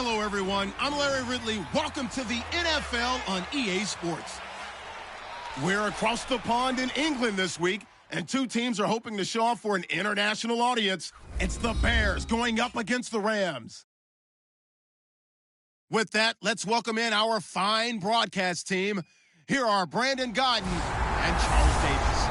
Hello, everyone. I'm Larry Ridley. Welcome to the NFL on EA Sports. We're across the pond in England this week, and two teams are hoping to show off for an international audience. It's the Bears going up against the Rams. With that, let's welcome in our fine broadcast team. Here are Brandon Godden and Charles Davis.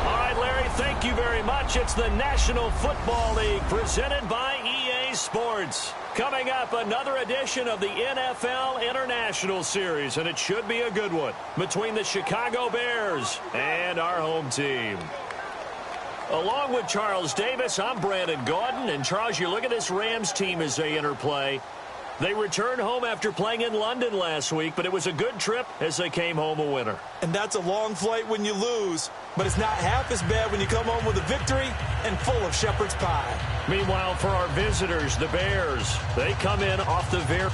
All right, Larry, thank you very much. It's the National Football League presented by EA Sports. Coming up, another edition of the NFL International Series, and it should be a good one, between the Chicago Bears and our home team. Along with Charles Davis, I'm Brandon Gaudin, and Charles, you look at this Rams team as they interplay. They returned home after playing in London last week, but it was a good trip as they came home a winner. And that's a long flight when you lose, but it's not half as bad when you come home with a victory and full of shepherd's pie. Meanwhile, for our visitors, the Bears, they come in off the very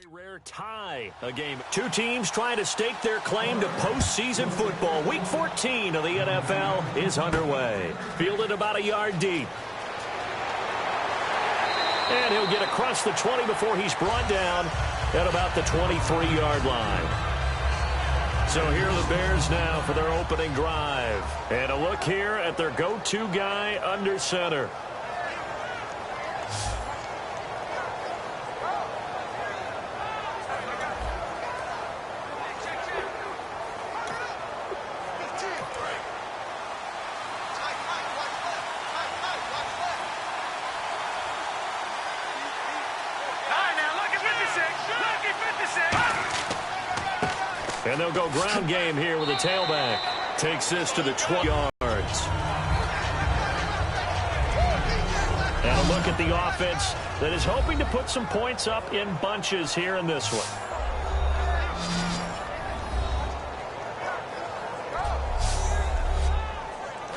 rare tie a game. Two teams trying to stake their claim to postseason football. Week 14 of the NFL is underway. Fielded about a yard deep. And he'll get across the 20 before he's brought down at about the 23-yard line. So here are the Bears now for their opening drive. And a look here at their go-to guy under center. And they'll go ground game here with a tailback. Takes this to the 20 yards. And a look at the offense that is hoping to put some points up in bunches here in this one.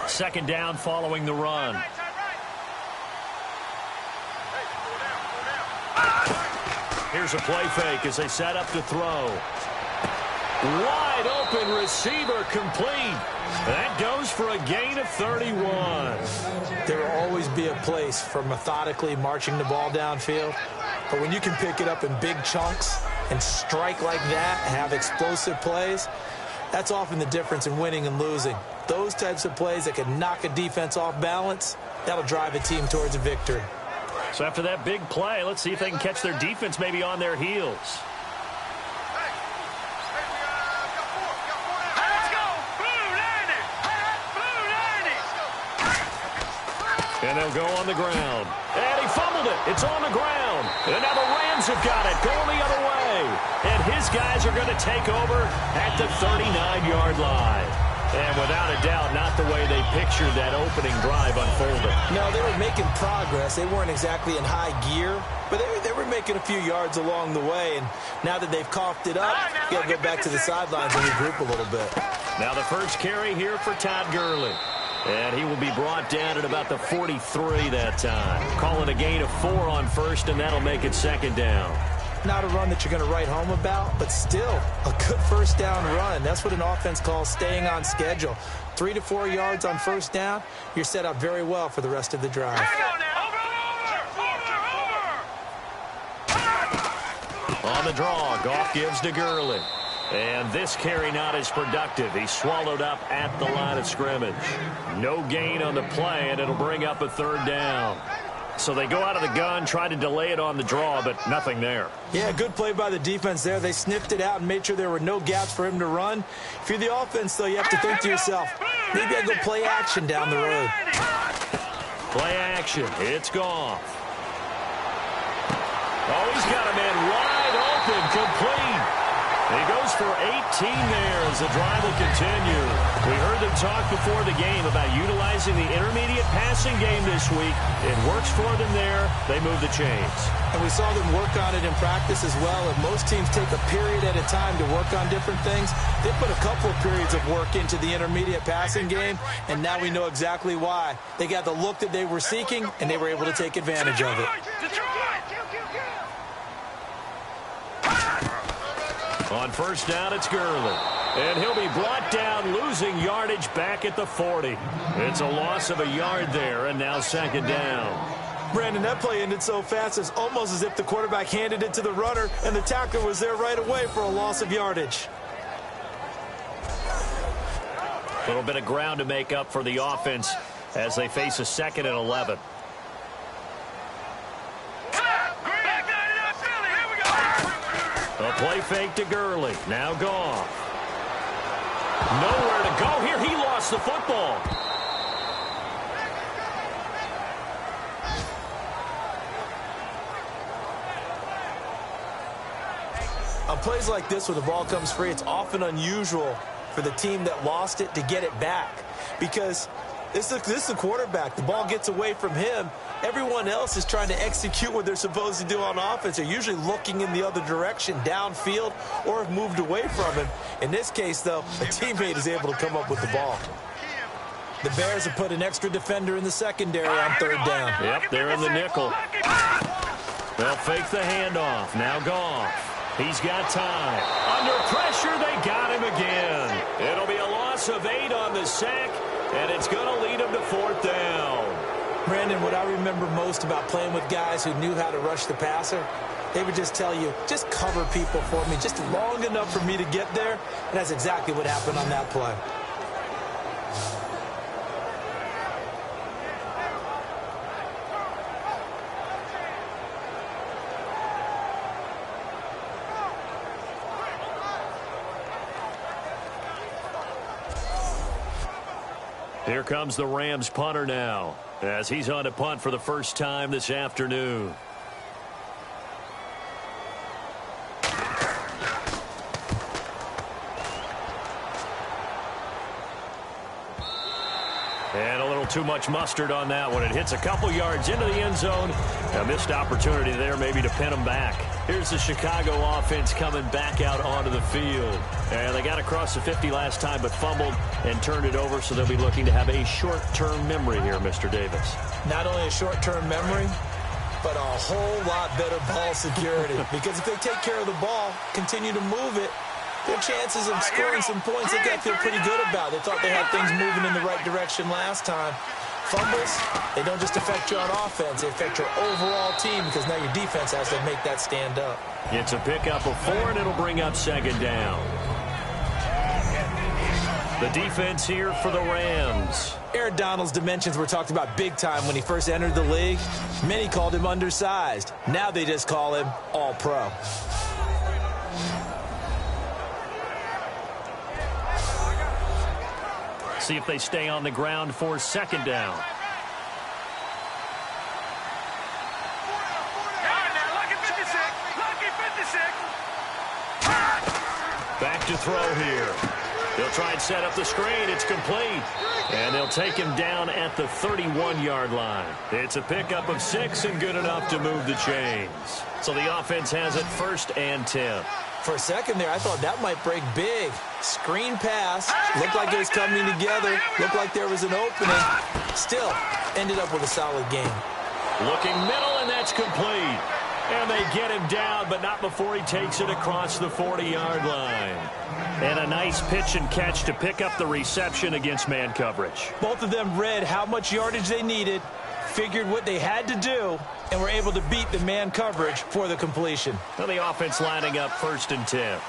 Second down following the run. Here's a play fake as they set up to throw. Wide open receiver complete. That goes for a gain of 31. There will always be a place for methodically marching the ball downfield. But when you can pick it up in big chunks and strike like that and have explosive plays, that's often the difference in winning and losing. Those types of plays that can knock a defense off balance, that'll drive a team towards a victory. So after that big play, let's see if they can catch their defense maybe on their heels. And they'll go on the ground. And he fumbled it. It's on the ground. And now the Rams have got it going the other way. And his guys are going to take over at the 39-yard line. And without a doubt, not the way they pictured that opening drive unfolding. No, they were making progress. They weren't exactly in high gear, but they were making a few yards along the way. And now that they've coughed it up, you got to go back to the sidelines and regroup a little bit. Now the first carry here for Todd Gurley. And he will be brought down at about the 43 that time. Calling a gain of 4 on first, and that'll make it second down. Not a run that you're going to write home about, but still a good first down run. That's what an offense calls staying on schedule. 3 to 4 yards on first down, you're set up very well for the rest of the drive. On the draw, Goff gives to Gurley. And this carry not as productive. He's swallowed up at the line of scrimmage. No gain on the play, and it'll bring up a third down. So they go out of the gun, try to delay it on the draw, but nothing there. Yeah, good play by the defense there. They sniffed it out and made sure there were no gaps for him to run. If you're the offense, though, you have to think to yourself, maybe I go play action down the road. Play action. It's Goff. Oh, he's got a man wide open, complete. He goes for 18 there as the drive will continue. We heard them talk before the game about utilizing the intermediate passing game this week. It works for them there. They move the chains. And we saw them work on it in practice as well. And most teams take a period at a time to work on different things. They put a couple of periods of work into the intermediate passing game, and now we know exactly why. They got the look that they were seeking, and they were able to take advantage of it. On first down, it's Gurley. And he'll be brought down, losing yardage back at the 40. It's a loss of a yard there, and now second down. Brandon, that play ended so fast, it's almost as if the quarterback handed it to the runner, and the tackler was there right away for a loss of yardage. A little bit of ground to make up for the offense as they face a 2nd and 11. A play fake to Gurley. Now Goff. Nowhere to go here. He lost the football. On plays like this where the ball comes free, it's often unusual for the team that lost it to get it back. Because this is the quarterback. The ball gets away from him. Everyone else is trying to execute what they're supposed to do on offense. They're usually looking in the other direction, downfield, or have moved away from him. In this case, though, a teammate is able to come up with the ball. The Bears have put an extra defender in the secondary on 3rd down. Yep, they're in the nickel. They'll fake the handoff. Now Goff. He's got time. Under pressure, they got him again. It'll be a loss of 8 on the sack, and it's going to lead him to 4th down. Brandon, what I remember most about playing with guys who knew how to rush the passer, they would just tell you, just cover people for me, just long enough for me to get there. And that's exactly what happened on that play. Here comes the Rams punter now, as he's on to punt for the first time this afternoon. And a little too much mustard on that one. It hits a couple yards into the end zone. A missed opportunity there maybe to pin them back. Here's the Chicago offense coming back out onto the field. And they got across the 50 last time but fumbled and turned it over, so they'll be looking to have a short-term memory here, Mr. Davis. Not only a short-term memory, but a whole lot better ball security. Because if they take care of the ball, continue to move it, their chances of scoring some points, they got to feel pretty good about. They thought they had things moving in the right direction last time. Fumbles, they don't just affect you on offense, they affect your overall team because now your defense has to make that stand up. It's a pickup of 4, and it'll bring up 2nd down. The defense here for the Rams. Aaron Donald's dimensions were talked about big time when he first entered the league. Many called him undersized. Now they just call him all-pro. See if they stay on the ground for 2nd down. Back to throw here. They'll try and set up the screen. It's complete. And they'll take him down at the 31-yard line. It's a pickup of 6 and good enough to move the chains. So the offense has it 1st and 10. For a second there, I thought that might break big. Screen pass. Looked like it was coming together. Looked like there was an opening. Still, ended up with a solid game. Looking middle, and that's complete. And they get him down, but not before he takes it across the 40-yard line. And a nice pitch and catch to pick up the reception against man coverage. Both of them read how much yardage they needed, figured what they had to do, and were able to beat the man coverage for the completion. Now the offense lining up 1st and 10.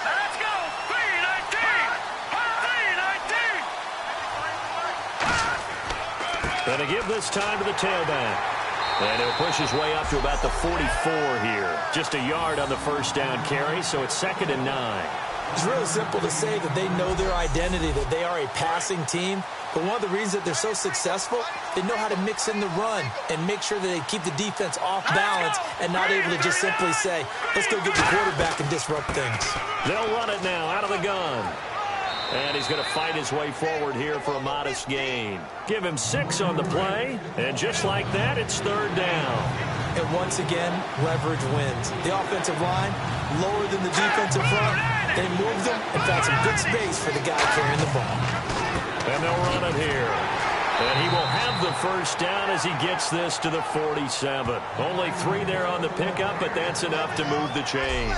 Let's go! 3-19! Going to give this time to the tailback. And he'll push his way up to about the 44 here. Just a yard on the 1st down carry, so it's 2nd and 9. It's really simple to say that they know their identity, that they are a passing team. But one of the reasons that they're so successful, they know how to mix in the run and make sure that they keep the defense off balance and not able to just simply say, let's go get the quarterback and disrupt things. They'll run it now out of the gun. And he's going to fight his way forward here for a modest gain. Give him 6 on the play, and just like that, it's 3rd down. And once again, leverage wins. The offensive line, lower than the defensive front. They moved them and found some good space for the guy carrying the ball. And they'll run it here. And he will have the first down as he gets this to the 47. Only 3 there on the pickup, but that's enough to move the chains.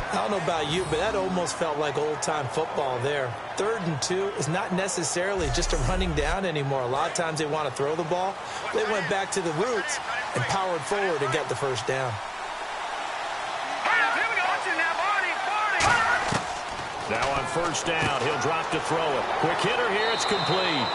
I don't know about you, but that almost felt like old-time football there. 3rd and 2 is not necessarily just a running down anymore. A lot of times they want to throw the ball. They went back to the roots and powered forward and got the first down. Now on first down, he'll drop to throw it. Quick hitter here, it's complete.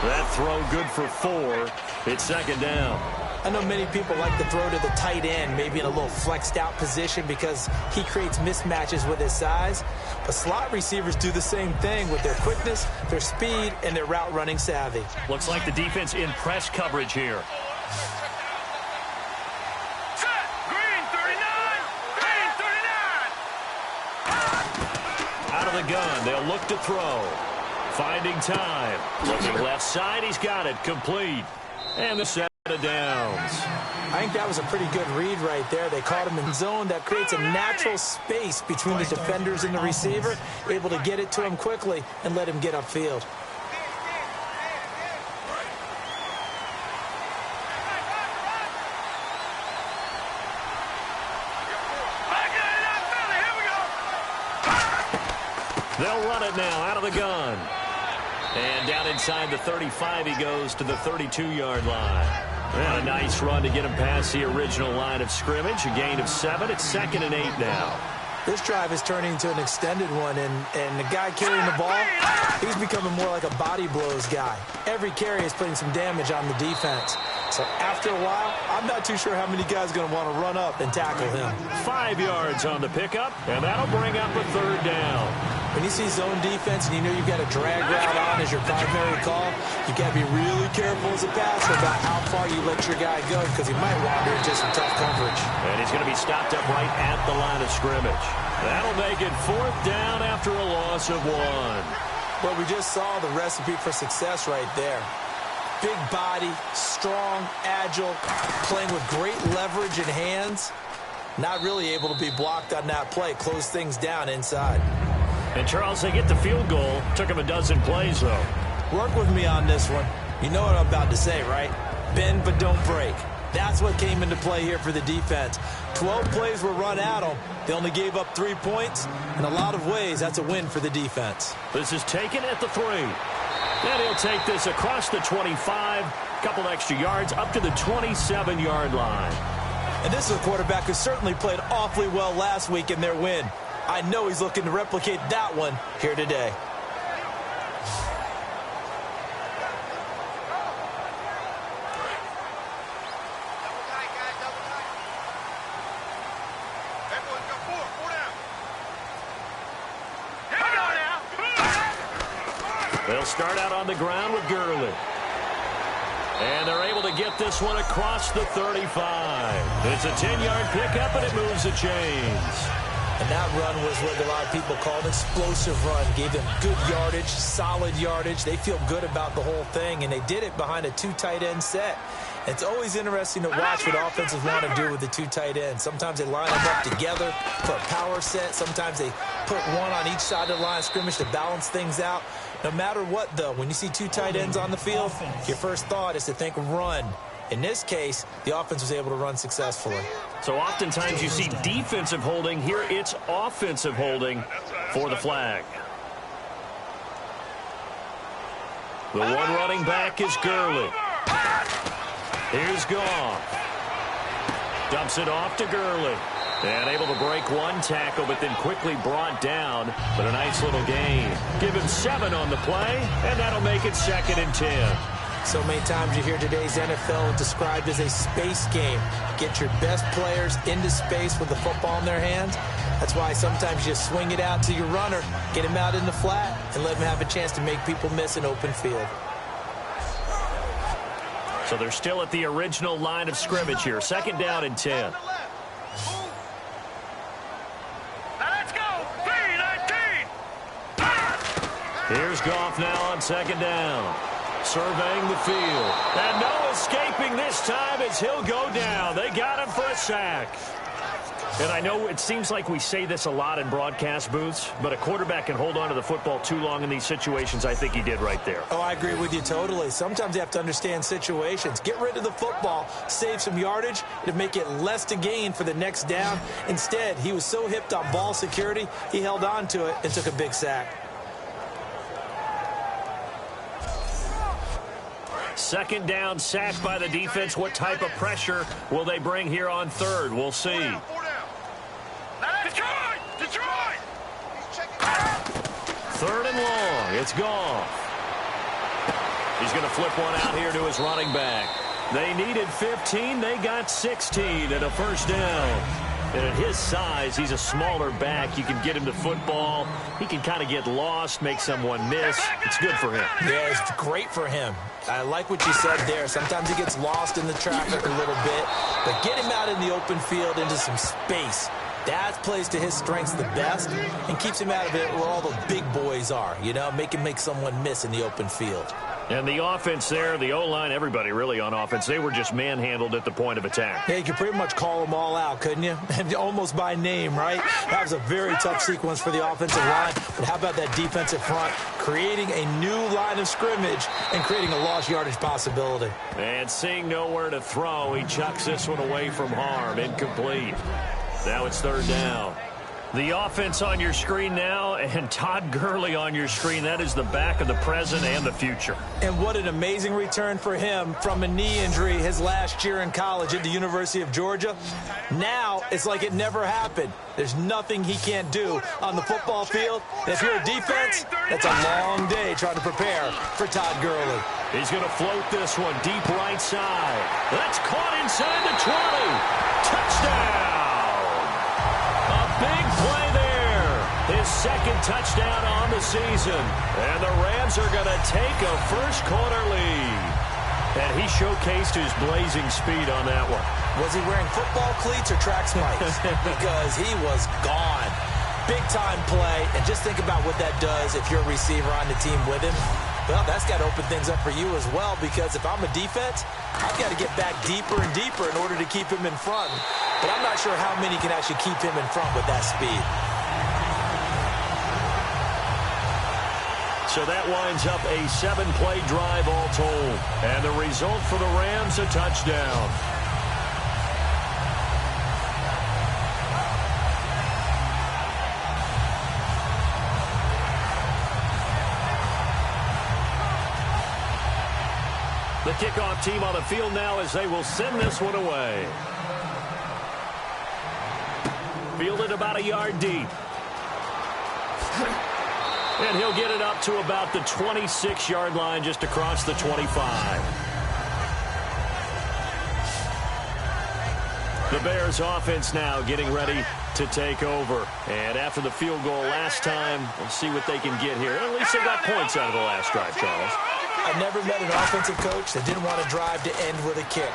That throw good for 4. It's 2nd down. I know many people like to throw to the tight end, maybe in a little flexed out position because he creates mismatches with his size. But slot receivers do the same thing with their quickness, their speed, and their route running savvy. Looks like the defense in press coverage here. Set. Green 39. Green 39. Out of the gun, they'll look to throw. Finding time. Looking left side, he's got it. Complete. And the set of downs. I think that was a pretty good read right there. They caught him in zone. That creates a natural space between the defenders and the receiver, able to get it to him quickly and let him get upfield. They'll run it now out of the gun. And down inside the 35, he goes to the 32-yard line. And a nice run to get him past the original line of scrimmage. A gain of 7. It's 2nd and 8 now. This drive is turning into an extended one, and the guy carrying the ball, he's becoming more like a body blows guy. Every carry is putting some damage on the defense. So after a while, I'm not too sure how many guys are going to want to run up and tackle him. 5 yards on the pickup, and that'll bring up a 3rd down. When you see zone defense and you know you've got a drag route on as your primary call, you've got to be really careful as a passer about how far you let your guy go because he might wander into some tough coverage. And he's going to be stopped up right at the line of scrimmage. That'll make it 4th down after a loss of 1. Well, we just saw the recipe for success right there. Big body, strong, agile, playing with great leverage in hands. Not really able to be blocked on that play. Close things down inside. And, Charles, they get the field goal. Took him a dozen plays, though. Work with me on this one. You know what I'm about to say, right? Bend but don't break. That's what came into play here for the defense. 12 plays were run at them. They only gave up 3 points. In a lot of ways, that's a win for the defense. This is taken at the 3. And he'll take this across the 25. Couple extra yards up to the 27-yard line. And this is a quarterback who certainly played awfully well last week in their win. I know he's looking to replicate that one here today. They'll start out on the ground with Gurley. And they're able to get this one across the 35. It's a 10-yard pickup, and it moves the chains. And that run was what a lot of people call an explosive run. Gave them good yardage, solid yardage. They feel good about the whole thing, and they did it behind a 2 tight end set. It's always interesting to watch what offenses want to do with the 2 tight ends. Sometimes they line them up together for a power set. Sometimes they put one on each side of the line of scrimmage to balance things out. No matter what, though, when you see 2 tight ends on the field, your first thought is to think run. In this case, the offense was able to run successfully. So oftentimes you see defensive holding. Here it's offensive holding for the flag. The one running back is Gurley. Here's Goff. Dumps it off to Gurley. And able to break one tackle, but then quickly brought down. But a nice little gain. Give him 7 on the play, and that'll make it 2nd and 10. So many times you hear today's NFL described as a space game. Get your best players into space with the football in their hands. That's why sometimes you just swing it out to your runner, get him out in the flat, and let him have a chance to make people miss an open field. So they're still at the original line of scrimmage here. 2nd down and 10. Let's go. 3-19. Here's Goff now on 2nd down. Surveying the field. And no escaping this time as he'll go down. They got him for a sack. And I know it seems like we say this a lot in broadcast booths, but a quarterback can hold on to the football too long in these situations. I think he did right there. Oh, I agree with you totally. Sometimes you have to understand situations. Get rid of the football, save some yardage to make it less to gain for the next down. Instead, he was so hipped on ball security, he held on to it and took a big sack. Second down, sacked by the defense. What type of pressure will they bring here on third? We'll see. Detroit! Third and long. It's Goff. He's going to flip one out here to his running back. They needed 15. They got 16 and a first down. And at his size, he's a smaller back. You can get him to football. He can kind of get lost, make someone miss. It's good for him. Yeah, it's great for him. I like what you said there. Sometimes he gets lost in the traffic a little bit. But get him out in the open field into some space. That plays to his strengths the best and keeps him out of it where all the big boys are. You know, make him make someone miss in the open field. And the offense there, the O-line, everybody really on offense, they were just manhandled at the point of attack. Yeah, you could pretty much call them all out, couldn't you? And almost by name, right? That was a very tough sequence for the offensive line. But how about that defensive front creating a new line of scrimmage and creating a lost yardage possibility? And seeing nowhere to throw, he chucks this one away from harm. Incomplete. Now it's third down. The offense on your screen now, and Todd Gurley on your screen. That is the back of the present and the future. And what an amazing return for him from a knee injury his last year in college at the University of Georgia. Now it's like it never happened. There's nothing he can't do on the football field. And if you're a defense, that's a long day trying to prepare for Todd Gurley. He's going to float this one deep right side. That's caught inside the 20. Touchdown. Big play there. His second touchdown on the season. And the Rams are going to take a first-quarter lead. And he showcased his blazing speed on that one. Was he wearing football cleats or track spikes? Because he was gone. Big-time play. And just think about what that does if you're a receiver on the team with him. Well, that's got to open things up for you as well, because if I'm a defense, I've got to get back deeper and deeper in order to keep him in front. But I'm not sure how many can actually keep him in front with that speed. So that winds up a 7-play drive all told. And the result for the Rams, a touchdown. The kickoff team on the field now as they will send this one away. Fielded about a yard deep. And he'll get it up to about the 26-yard line, just across the 25. The Bears offense now getting ready to take over. And after the field goal last time, we'll see what they can get here. At least they got points out of the last drive, Charles. I never met an offensive coach that didn't want to drive to end with a kick.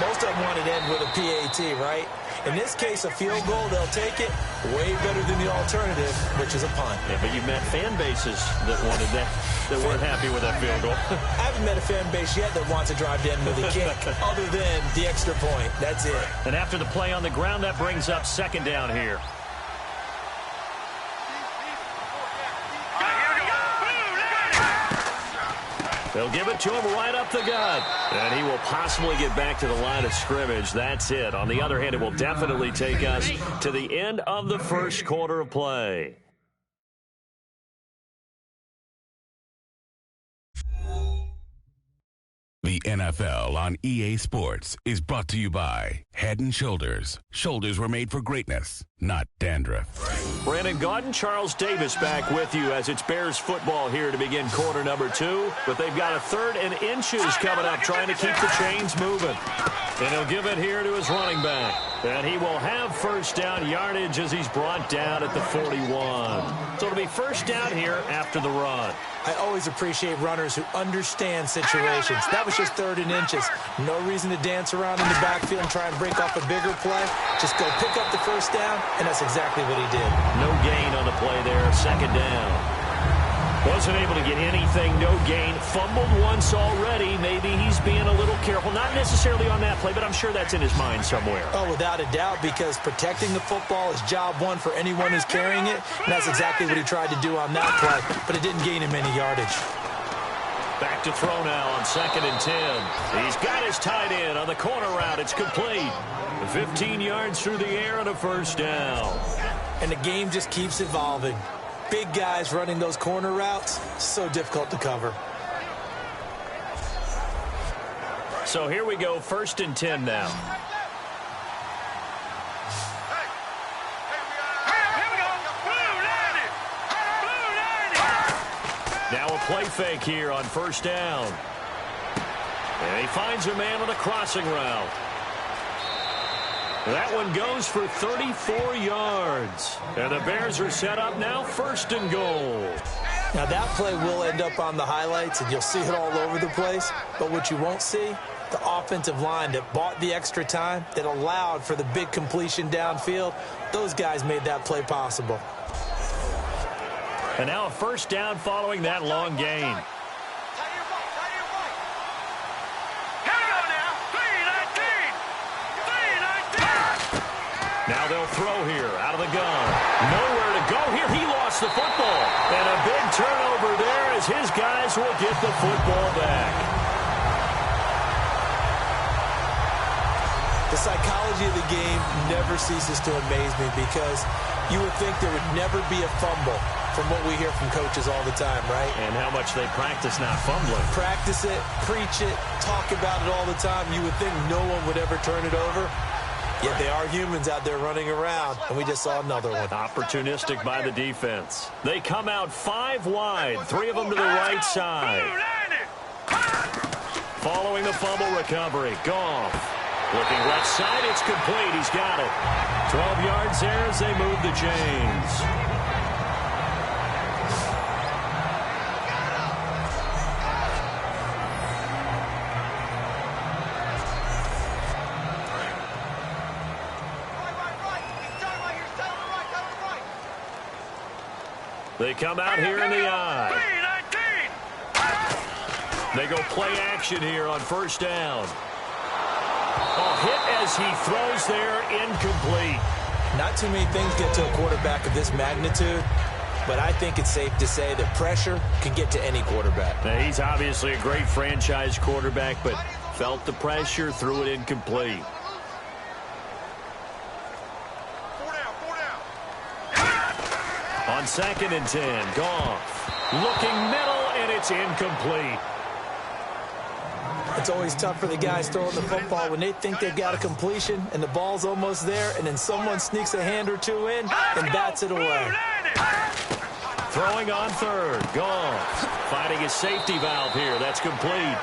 Most of them wanted to end with a PAT, right? In this case, a field goal, they'll take it. Way better than the alternative, which is a punt. Yeah, but you've met fan bases that wanted that, that weren't happy with that field goal. I haven't met a fan base yet that wants to drive to end with a kick, other than the extra point. That's it. And after the play on the ground, that brings up second down here. They'll give it to him right up the gut. And he will possibly get back to the line of scrimmage. That's it. On the other hand, it will definitely take us to the end of the first quarter of play. The NFL on EA Sports is brought to you by Head & Shoulders. Shoulders were made for greatness, not dandruff. Brandon Gaudin, Charles Davis back with you as it's Bears football here to begin quarter number 2. But they've got a 3rd and inches coming up, trying to keep the chains moving. And he'll give it here to his running back. And he will have first down yardage as he's brought down at the 41. So it'll be first down here after the run. I always appreciate runners who understand situations. That was just 3rd and inches. No reason to dance around in the backfield and try and break off a bigger play. Just go pick up the first down, and that's exactly what he did. No gain on the play there. Second down. Wasn't able to get anything, no gain. Fumbled once already. Maybe he's being a little careful. Not necessarily on that play, but I'm sure that's in his mind somewhere. Oh, without a doubt, because protecting the football is job one for anyone who's carrying it. And that's exactly what he tried to do on that play, but it didn't gain him any yardage. Back to throw now on 2nd and 10. He's got his tight end on the corner route. It's complete. 15 yards through the air and a first down. And the game just keeps evolving. Big guys running those corner routes, so difficult to cover. So here we go, 1st and 10 now. Now a play fake here on 1st down. And he finds a man on a crossing route. That one goes for 34 yards. And the Bears are set up now 1st and goal. Now that play will end up on the highlights, and you'll see it all over the place. But what you won't see, the offensive line that bought the extra time, that allowed for the big completion downfield, those guys made that play possible. And now a first down following that long gain. Now they'll throw here out of the gun. Nowhere to go here. He lost the football. And a big turnover there as his guys will get the football back. The psychology of the game never ceases to amaze me because you would think there would never be a fumble from what we hear from coaches all the time, right? And how much they practice not fumbling. Practice it, preach it, talk about it all the time. You would think no one would ever turn it over. Yet they are humans out there running around, and we just saw another one. Opportunistic by the defense. They come out 5 wide, 3 of them to the right side. Following the fumble recovery, Goff. Looking left side, it's complete. He's got it. 12 yards there as they move the chains. They come out here in the eye. They go play action here on 1st down. A hit as he throws there, incomplete. Not too many things get to a quarterback of this magnitude, but I think it's safe to say that pressure can get to any quarterback. Now, he's obviously a great franchise quarterback, but felt the pressure, threw it incomplete. On 2nd and 10, Goff looking middle, and it's incomplete. It's always tough for the guys throwing the football when they think they've got a completion and the ball's almost there, and then someone sneaks a hand or two in and bats it away. Throwing on 3rd, Goff finding his safety valve here. That's complete.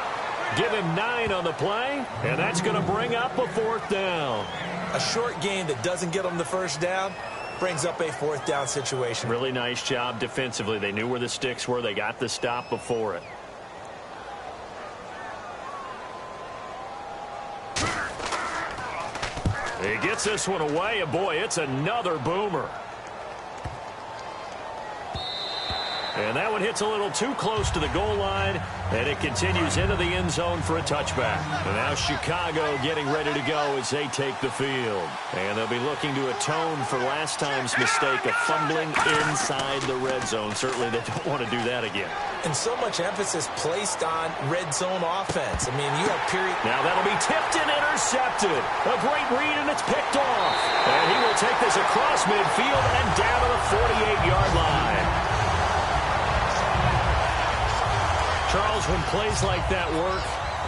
Give him 9 on the play, and that's going to bring up a 4th down. A short game that doesn't get them the 1st down brings up a 4th down situation. Really nice job defensively. They knew where the sticks were. They got the stop before it. He gets this one away, and boy, it's another boomer. And that one hits a little too close to the goal line, and it continues into the end zone for a touchback. And now Chicago getting ready to go as they take the field. And they'll be looking to atone for last time's mistake of fumbling inside the red zone. Certainly they don't want to do that again. And so much emphasis placed on red zone offense. I mean, you have period. Now that'll be tipped and intercepted. A great read, and it's picked off. And he will take this across midfield and down to the 48-yard line. Charles, when plays like that work,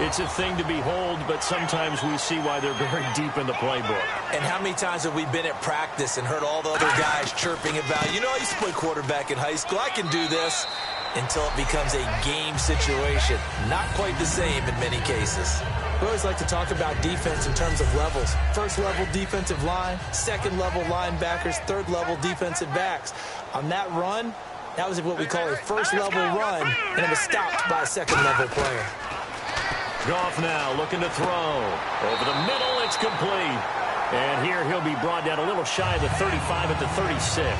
it's a thing to behold, but sometimes we see why they're very deep in the playbook. And how many times have we been at practice and heard all the other guys chirping about, you know, I used to play quarterback in high school, I can do this, until it becomes a game situation. Not quite the same in many cases. We always like to talk about defense in terms of levels. First level defensive line, second level linebackers, third level defensive backs. On that run, that was what we call a first-level run, and it was stopped by a second-level player. Goff now looking to throw. Over the middle, it's complete. And here he'll be brought down a little shy of the 35 at the 36.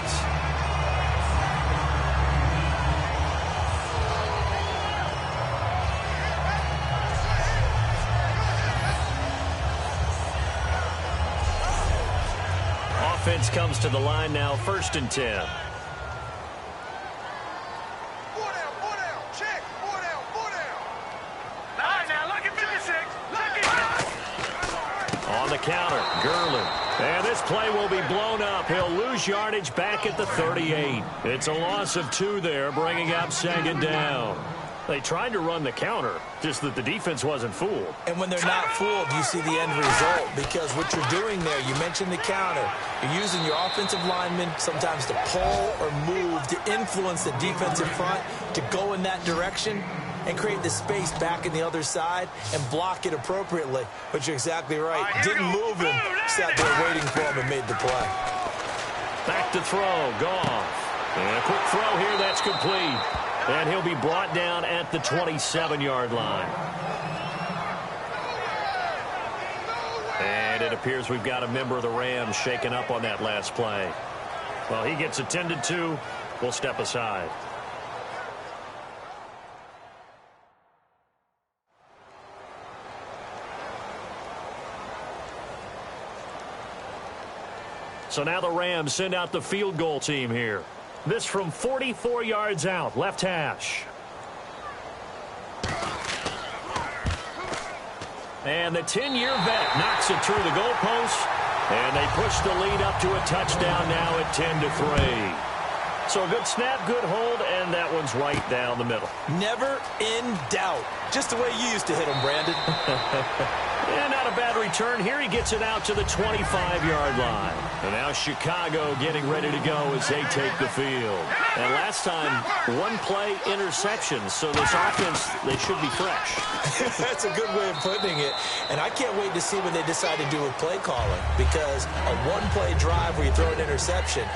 offense comes to the line now, 1st and 10. On the counter, Gurley. And this play will be blown up. He'll lose yardage back at the 38. It's a loss of 2 there, bringing up 2nd down. They tried to run the counter, just that the defense wasn't fooled. And when they're not fooled, you see the end result, because what you're doing there, you mentioned the counter. You're using your offensive linemen sometimes to pull or move to influence the defensive front to go in that direction and create the space back in the other side and block it appropriately. But you're exactly right. Didn't move him, sat there waiting for him and made the play. Back to throw, Goff. And a quick throw here, that's complete. And he'll be brought down at the 27-yard line. And it appears we've got a member of the Rams shaken up on that last play. Well, he gets attended to. We'll step aside. So now the Rams send out the field goal team here. This from 44 yards out, left hash. And the 10-year vet knocks it through the goalpost. And they push the lead up to a touchdown now at 10-3. So a good snap, good hold, and that one's right down the middle. Never in doubt. Just the way you used to hit them, Brandon. And not a bad return. Here he gets it out to the 25-yard line. And now Chicago getting ready to go as they take the field. And last time, 1 play interception. So this offense, they should be fresh. That's a good way of putting it. And I can't wait to see what they decide to do with play calling. Because a 1-play drive where you throw an interception,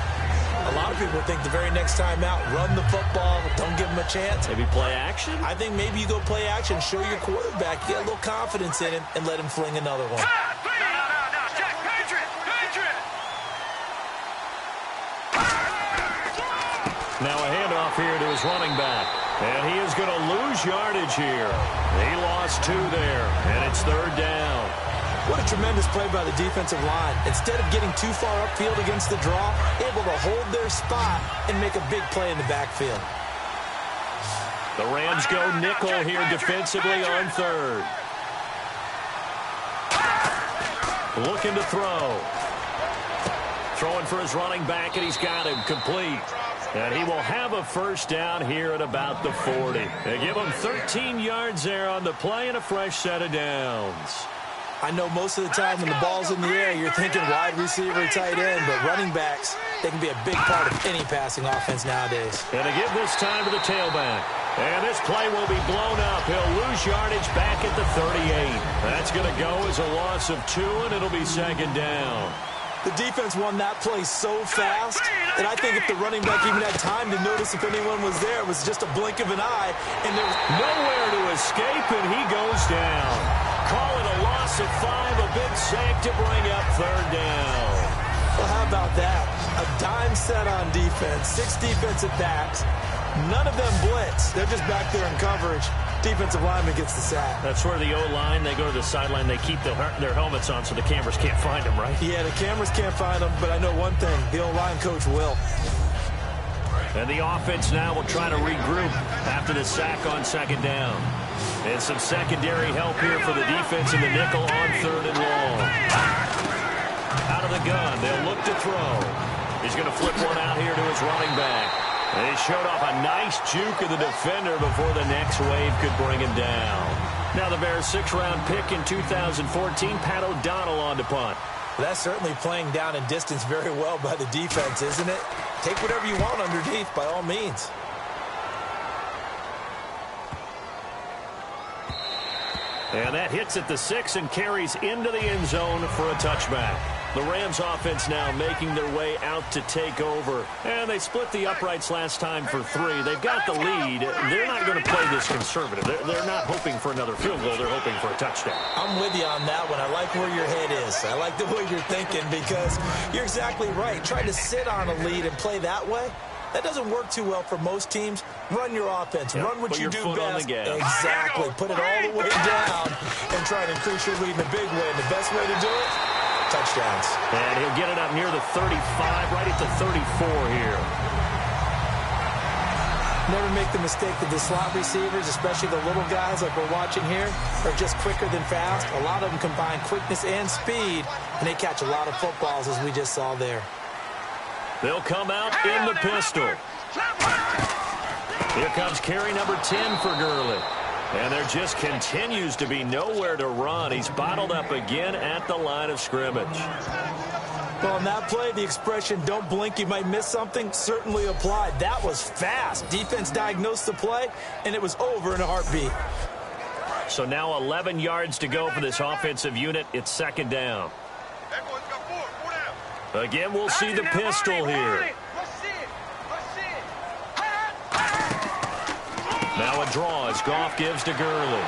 a lot of people think the very next time out, run the football, don't give him a chance. Maybe play action? I think maybe you go play action, show your quarterback, get a little confidence in him, and let him fling another one. No, Jack, Patriot! Now a handoff here to his running back. And he is going to lose yardage here. He lost 2 there, and it's 3rd down. What a tremendous play by the defensive line. Instead of getting too far upfield against the draw, able to hold their spot and make a big play in the backfield. The Rams go nickel here defensively on 3rd. Looking to throw. Throwing for his running back, and he's got him complete. And he will have a 1st down here at about the 40. They give him 13 yards there on the play and a fresh set of downs. I know most of the time when the ball's in the air, you're thinking wide receiver, tight end, but running backs, they can be a big part of any passing offense nowadays. And to give this time to the tailback. And this play will be blown up. He'll lose yardage back at the 38. That's going to go as a loss of 2, and it'll be 2nd down. The defense won that play so fast that I think if the running back even had time to notice if anyone was there, it was just a blink of an eye, and there was nowhere to escape, and he goes down. Call it a loss of 5, a big sack to bring up 3rd down. Well, how about that? A dime set on defense, 6 defensive backs. None of them blitz. They're just back there in coverage. Defensive lineman gets the sack. That's where the O-line, they go to the sideline, they keep their helmets on so the cameras can't find them, right? Yeah, the cameras can't find them, but I know one thing. The O-line coach will. And the offense now will try to regroup after the sack on 2nd down. And some secondary help here for the defense in the nickel on 3rd and long. Out of the gun, they'll look to throw. He's going to flip one out here to his running back. And he showed off a nice juke of the defender before the next wave could bring him down. Now the Bears' 6th-round pick in 2014, Pat O'Donnell on to punt. That's certainly playing down and distance very well by the defense, isn't it? Take whatever you want underneath, by all means. And that hits at the 6 and carries into the end zone for a touchback. The Rams offense now making their way out to take over. And they split the uprights last time for 3. They've got the lead. They're not going to play this conservative. They're not hoping for another field goal. They're hoping for a touchdown. I'm with you on that one. I like where your head is. I like the way you're thinking because you're exactly right. Trying to sit on a lead and play that way, that doesn't work too well for most teams. Run your offense. Yep. Run what Put you your do foot best. on the gas. Exactly. Put it all the way down and try to increase your lead in a big way. And the best way to do it, touchdowns. And he'll get it up near the 35, right at the 34 here. Never make the mistake that the slot receivers, especially the little guys like we're watching here, are just quicker than fast. A lot of them combine quickness and speed, and they catch a lot of footballs, as we just saw there. They'll come out in the pistol. Here comes carry number 10 for Gurley. And there just continues to be nowhere to run. He's bottled up again at the line of scrimmage. Well, on that play, the expression, don't blink, you might miss something, certainly applied. That was fast. Defense diagnosed the play, and it was over in a heartbeat. So now 11 yards to go for this offensive unit. It's second down. Again, we'll see the pistol here. Now a draw as Goff gives to Gurley.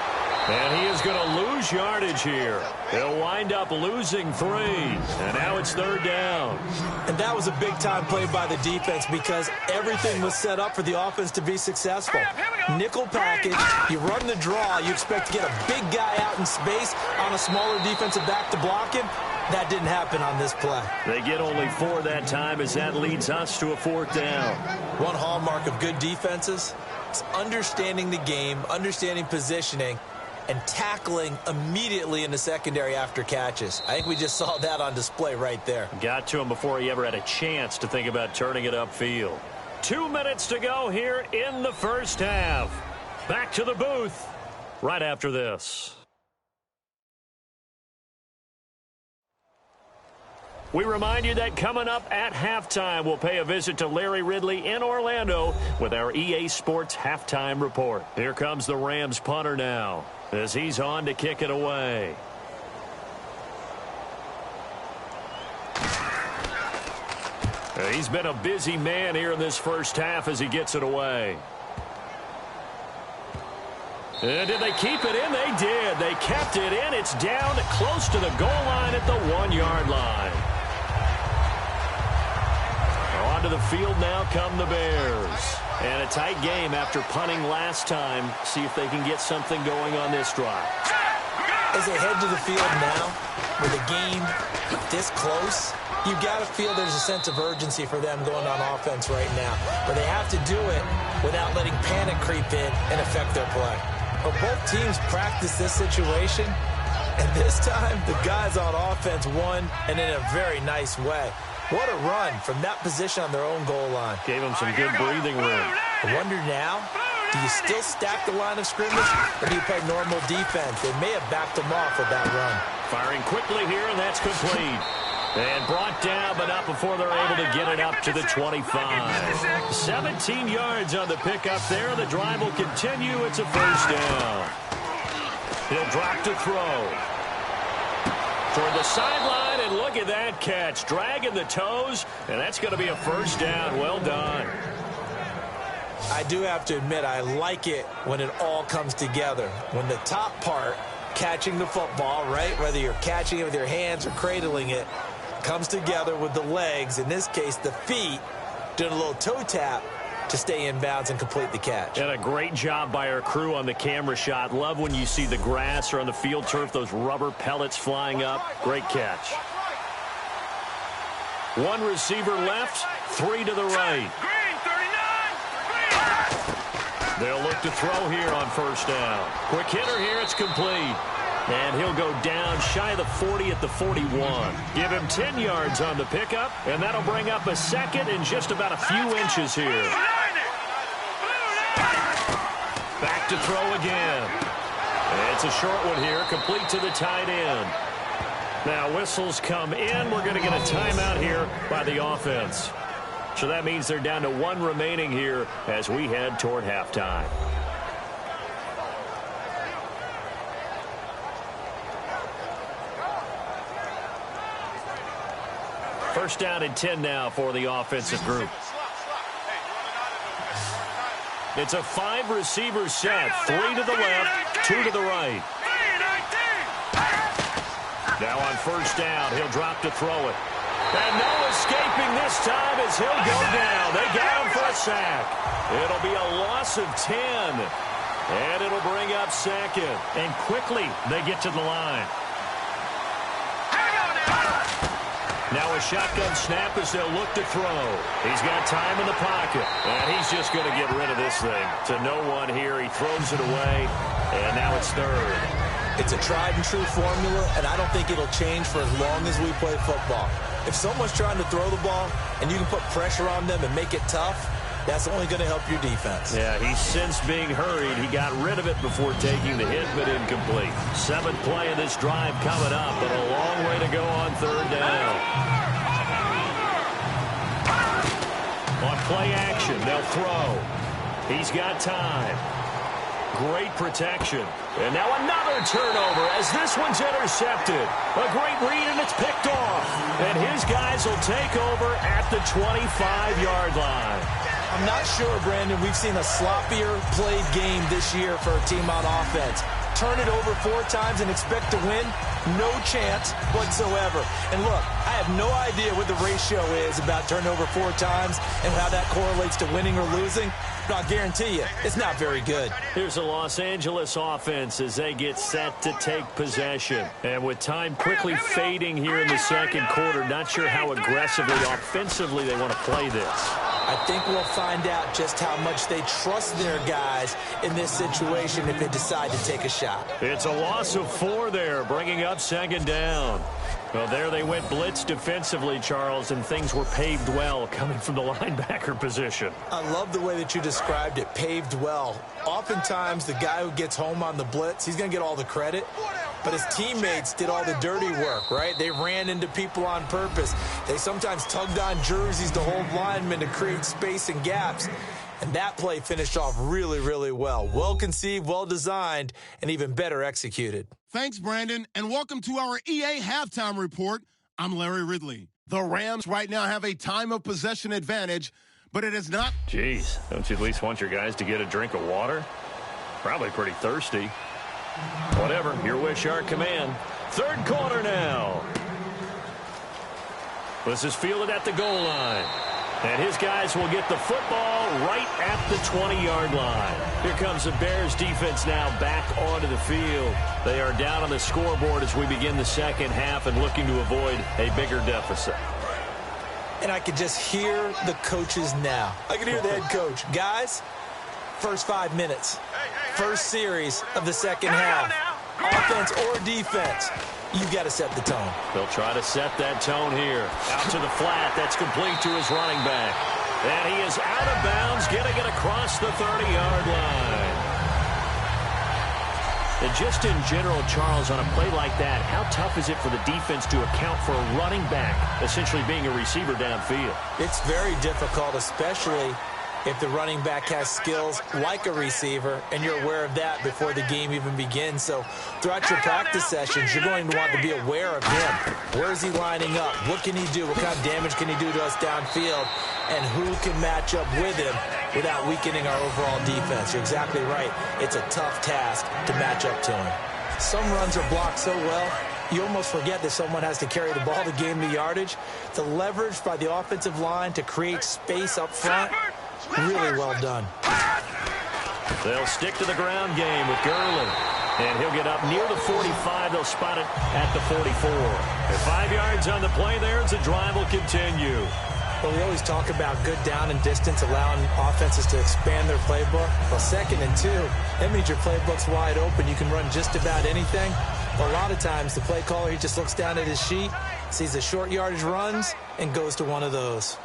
And he is going to lose yardage here. He'll wind up losing 3. And now it's third down. And that was a big-time play by the defense because everything was set up for the offense to be successful. Nickel package, you run the draw, you expect to get a big guy out in space on a smaller defensive back to block him. That didn't happen on this play. They get only 4 that time as that leads us to a fourth down. One hallmark of good defenses is understanding the game, understanding positioning, and tackling immediately in the secondary after catches. I think we just saw that on display right there. Got to him before he ever had a chance to think about turning it upfield. 2 minutes to go here in the first half. Back to the booth right after this. We remind you that coming up at halftime, we'll pay a visit to Larry Ridley in Orlando with our EA Sports Halftime Report. Here comes the Rams punter now as he's on to kick it away. He's been a busy man here in this first half as he gets it away. And did they keep it in? They did. They kept it in. It's down close to the goal line at the 1-yard line. Onto the field now come the Bears. And a tight game after punting last time. See if they can get something going on this drive. As they head to the field now, with a game this close, you've got to feel there's a sense of urgency for them going on offense right now. But they have to do it without letting panic creep in and affect their play. But both teams practice this situation, and this time the guys on offense won, and in a very nice way. What a run from that position on their own goal line. Gave them some good breathing room. I wonder now, do you still stack the line of scrimmage, or do you play normal defense? They may have backed them off with that run. Firing quickly here, and that's complete. And brought down, but not before they're able to get it up to the 25. 17 yards on the pickup there. The drive will continue. It's a first down. He'll drop to throw. Toward the sideline, and look at that catch. Dragging the toes, and that's going to be a first down. Well done. I do have to admit, I like it when it all comes together. When the top part, catching the football, right, whether you're catching it with your hands or cradling it, comes together with the legs, in this case the feet, doing a little toe tap to stay in bounds and complete the catch. And a great job by our crew on the camera shot. Love when you see the grass or on the field turf, those rubber pellets flying up. Great catch. 1 receiver left, 3 to the right. They'll look to throw here on first down. Quick hitter here, it's complete. And he'll go down shy of the 40 at the 41. Give him 10 yards on the pickup, and that'll bring up a second in just about a few inches here. Back to throw again. It's a short one here, complete to the tight end. Now whistles come in. We're going to get a timeout here by the offense. So that means they're down to 1 remaining here as we head toward halftime. First down and 10 now for the offensive group. It's a 5-receiver set. 3 to the left, 2 to the right. Now on first down, he'll drop to throw it. And no escaping this time as he'll go down. They got him for a sack. It'll be a loss of 10. And it'll bring up second. And quickly, they get to the line. Now a shotgun snap as they'll look to throw. He's got time in the pocket, and he's just going to get rid of this thing. To no one here, he throws it away, and now it's third. It's a tried-and-true formula, and I don't think it'll change for as long as we play football. If someone's trying to throw the ball, and you can put pressure on them and make it tough, that's only going to help your defense. Yeah, he's since being hurried. He got rid of it before taking the hit, but incomplete. 7th play of this drive coming up, but a long way to go on third down. On play action, they'll throw. He's got time. Great protection. And now another turnover as this one's intercepted. A great read, and it's picked off. And his guys will take over at the 25-yard line. I'm not sure, Brandon, we've seen a sloppier played game this year for a team on offense. Turn it over 4 times and expect to win? No chance whatsoever. And look, I have no idea what the ratio is about turnover 4 times and how that correlates to winning or losing. But I'll guarantee you, it's not very good. Here's the Los Angeles offense as they get set to take possession. And with time quickly fading here in the second quarter, not sure how aggressively, offensively they want to play this. I think we'll find out just how much they trust their guys in this situation if they decide to take a shot. It's a loss of 4 there, bringing up second down. Well, there they went blitz defensively, Charles, and things were paved well coming from the linebacker position. I love the way that you described it, paved well. Oftentimes, the guy who gets home on the blitz, he's going to get all the credit. But his teammates did all the dirty work, right? They ran into people on purpose. They sometimes tugged on jerseys to hold linemen to create space and gaps. And that play finished off really, really well. Well conceived, well designed, and even better executed. Thanks, Brandon, and welcome to our EA Halftime Report. I'm Larry Ridley. The Rams right now have a time of possession advantage, but it is not. Jeez, don't you at least want your guys to get a drink of water? Probably pretty thirsty. Whatever, your wish, our command. Third quarter now. This is fielded at the goal line. And his guys will get the football right at the 20-yard line. Here comes the Bears defense now back onto the field. They are down on the scoreboard as we begin the second half and looking to avoid a bigger deficit. And I can just hear the coaches now. I can hear the head coach. Guys, first 5 minutes. First series of the second half. Offense or defense, you got to set the tone. They'll try to set that tone here. Out to the flat. That's complete to his running back. And he is out of bounds, getting it across the 30-yard line. And just in general, Charles, on a play like that, how tough is it for the defense to account for a running back essentially being a receiver downfield? It's very difficult, especially if the running back has skills like a receiver, and you're aware of that before the game even begins. So throughout your practice sessions, you're going to want to be aware of him. Where is he lining up? What can he do? What kind of damage can he do to us downfield? And who can match up with him without weakening our overall defense? You're exactly right. It's a tough task to match up to him. Some runs are blocked so well, you almost forget that someone has to carry the ball to gain the yardage. The leverage by the offensive line to create space up front, really well done. They'll stick to the ground game with Gurley. And he'll get up near the 45. They'll spot it at the 44. And 5 yards on the play there as the drive will continue. Well, we always talk about good down and distance, allowing offenses to expand their playbook. Well, 2nd and 2, that means your playbook's wide open. You can run just about anything. But a lot of times, the play caller, he just looks down at his sheet, sees the short yardage runs, and goes to one of those.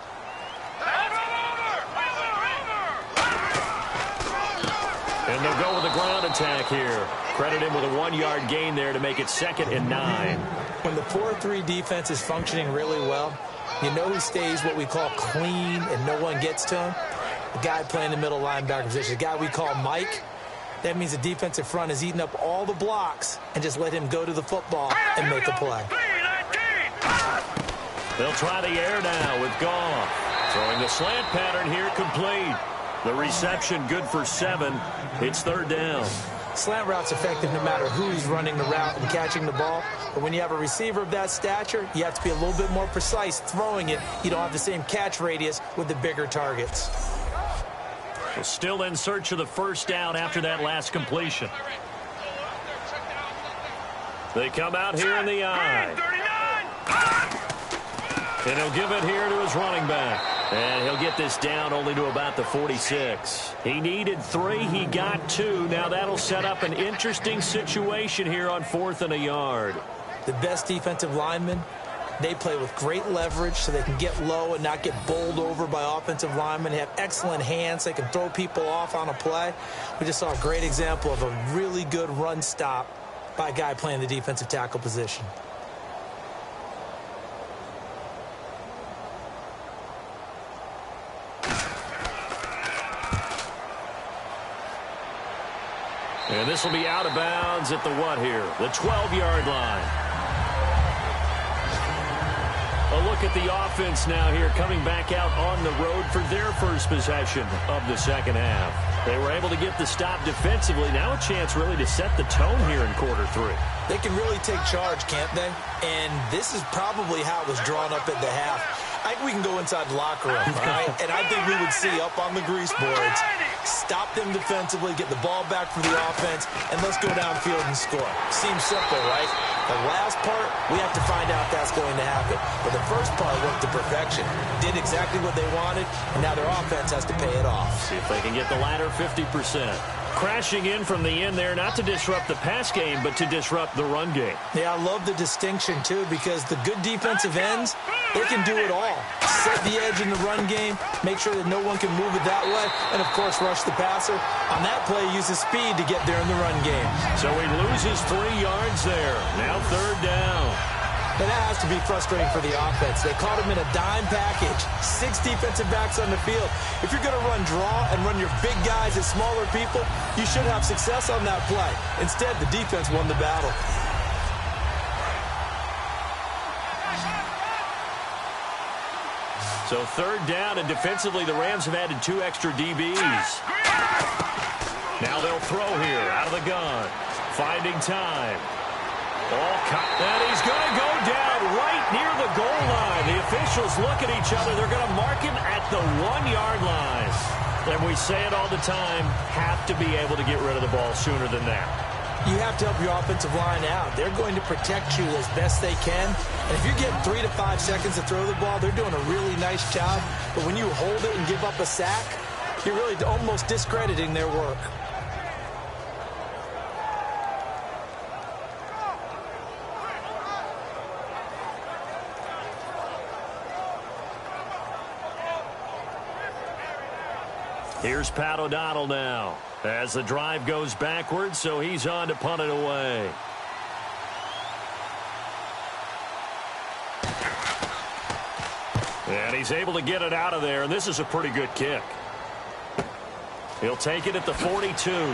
And they'll go with a ground attack here. Credit him with a 1-yard gain there to make it 2nd and 9. When the 4-3 defense is functioning really well, you know he stays what we call clean and no one gets to him. The guy playing the middle linebacker position, the guy we call Mike, that means the defensive front is eating up all the blocks and just let him go to the football and make a play. They'll try the air now with Goff. Throwing the slant pattern here complete. The reception good for 7. It's 3rd down. Slant route's effective no matter who's running the route and catching the ball. But when you have a receiver of that stature, you have to be a little bit more precise throwing it. You don't have the same catch radius with the bigger targets. Well, still in search of the first down after that last completion. They come out here in the eye. And he'll give it here to his running back. And he'll get this down only to about the 46. He needed 3. He got 2. Now that'll set up an interesting situation here on 4th and a yard. The best defensive linemen, they play with great leverage so they can get low and not get bowled over by offensive linemen. They have excellent hands. They can throw people off on a play. We just saw a great example of a really good run stop by a guy playing the defensive tackle position. And this will be out of bounds at the what here? The 12-yard line. A look at the offense now here, coming back out on the road for their first possession of the second half. They were able to get the stop defensively. Now a chance really to set the tone here in quarter 3. They can really take charge, can't they? And this is probably how it was drawn up at the half. I think we can go inside the locker room, all right? And I think we would see up on the grease boards, stop them defensively, get the ball back for the offense, and let's go downfield and score. Seems simple, right? The last part, we have to find out if that's going to happen. But the first part worked to perfection. Did exactly what they wanted, and now their offense has to pay it off. See if they can get the latter 50%. Crashing in from the end there, not to disrupt the pass game, but to disrupt the run game. Yeah, I love the distinction, too, because the good defensive ends, they can do it all. Set the edge in the run game, make sure that no one can move it that way, and, of course, rush the passer. On that play, use his speed to get there in the run game. So he loses 3 yards there. Now 3rd down. And that has to be frustrating for the offense. They caught him in a dime package. 6 defensive backs on the field. If you're going to run draw and run your big guys at smaller people, you should have success on that play. Instead, the defense won the battle. So 3rd down, and defensively, the Rams have added 2 extra DBs. Now they'll throw here out of the gun. Finding time. And he's going to go down right near the goal line. The officials look at each other. They're going to mark him at the 1-yard line. And we say it all the time, have to be able to get rid of the ball sooner than that. You have to help your offensive line out. They're going to protect you as best they can. And if you're getting 3 to 5 seconds to throw the ball, they're doing a really nice job. But when you hold it and give up a sack, you're really almost discrediting their work. Here's Pat O'Donnell now as the drive goes backwards, so he's on to punt it away. And he's able to get it out of there, and this is a pretty good kick. He'll take it at the 42. He will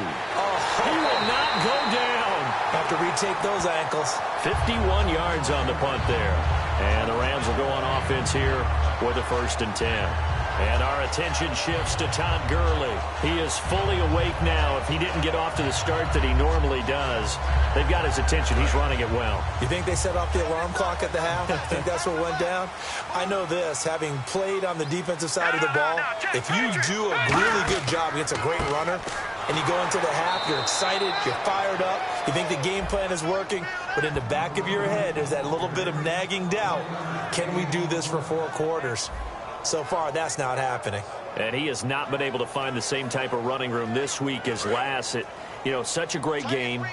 not go down. Have to retake those ankles. 51 yards on the punt there. And the Rams will go on offense here with a 1st and 10. And our attention shifts to Todd Gurley. He is fully awake now. If he didn't get off to the start that he normally does, they've got his attention. He's running it well. You think they set off the alarm clock at the half? I think that's what went down? I know this, having played on the defensive side of the ball, if you do a really good job against a great runner, and you go into the half, you're excited, you're fired up, you think the game plan is working, but in the back of your head, there's that little bit of nagging doubt. Can we do this for 4 quarters? So far, that's not happening. And he has not been able to find the same type of running room this week as last. Such a great game.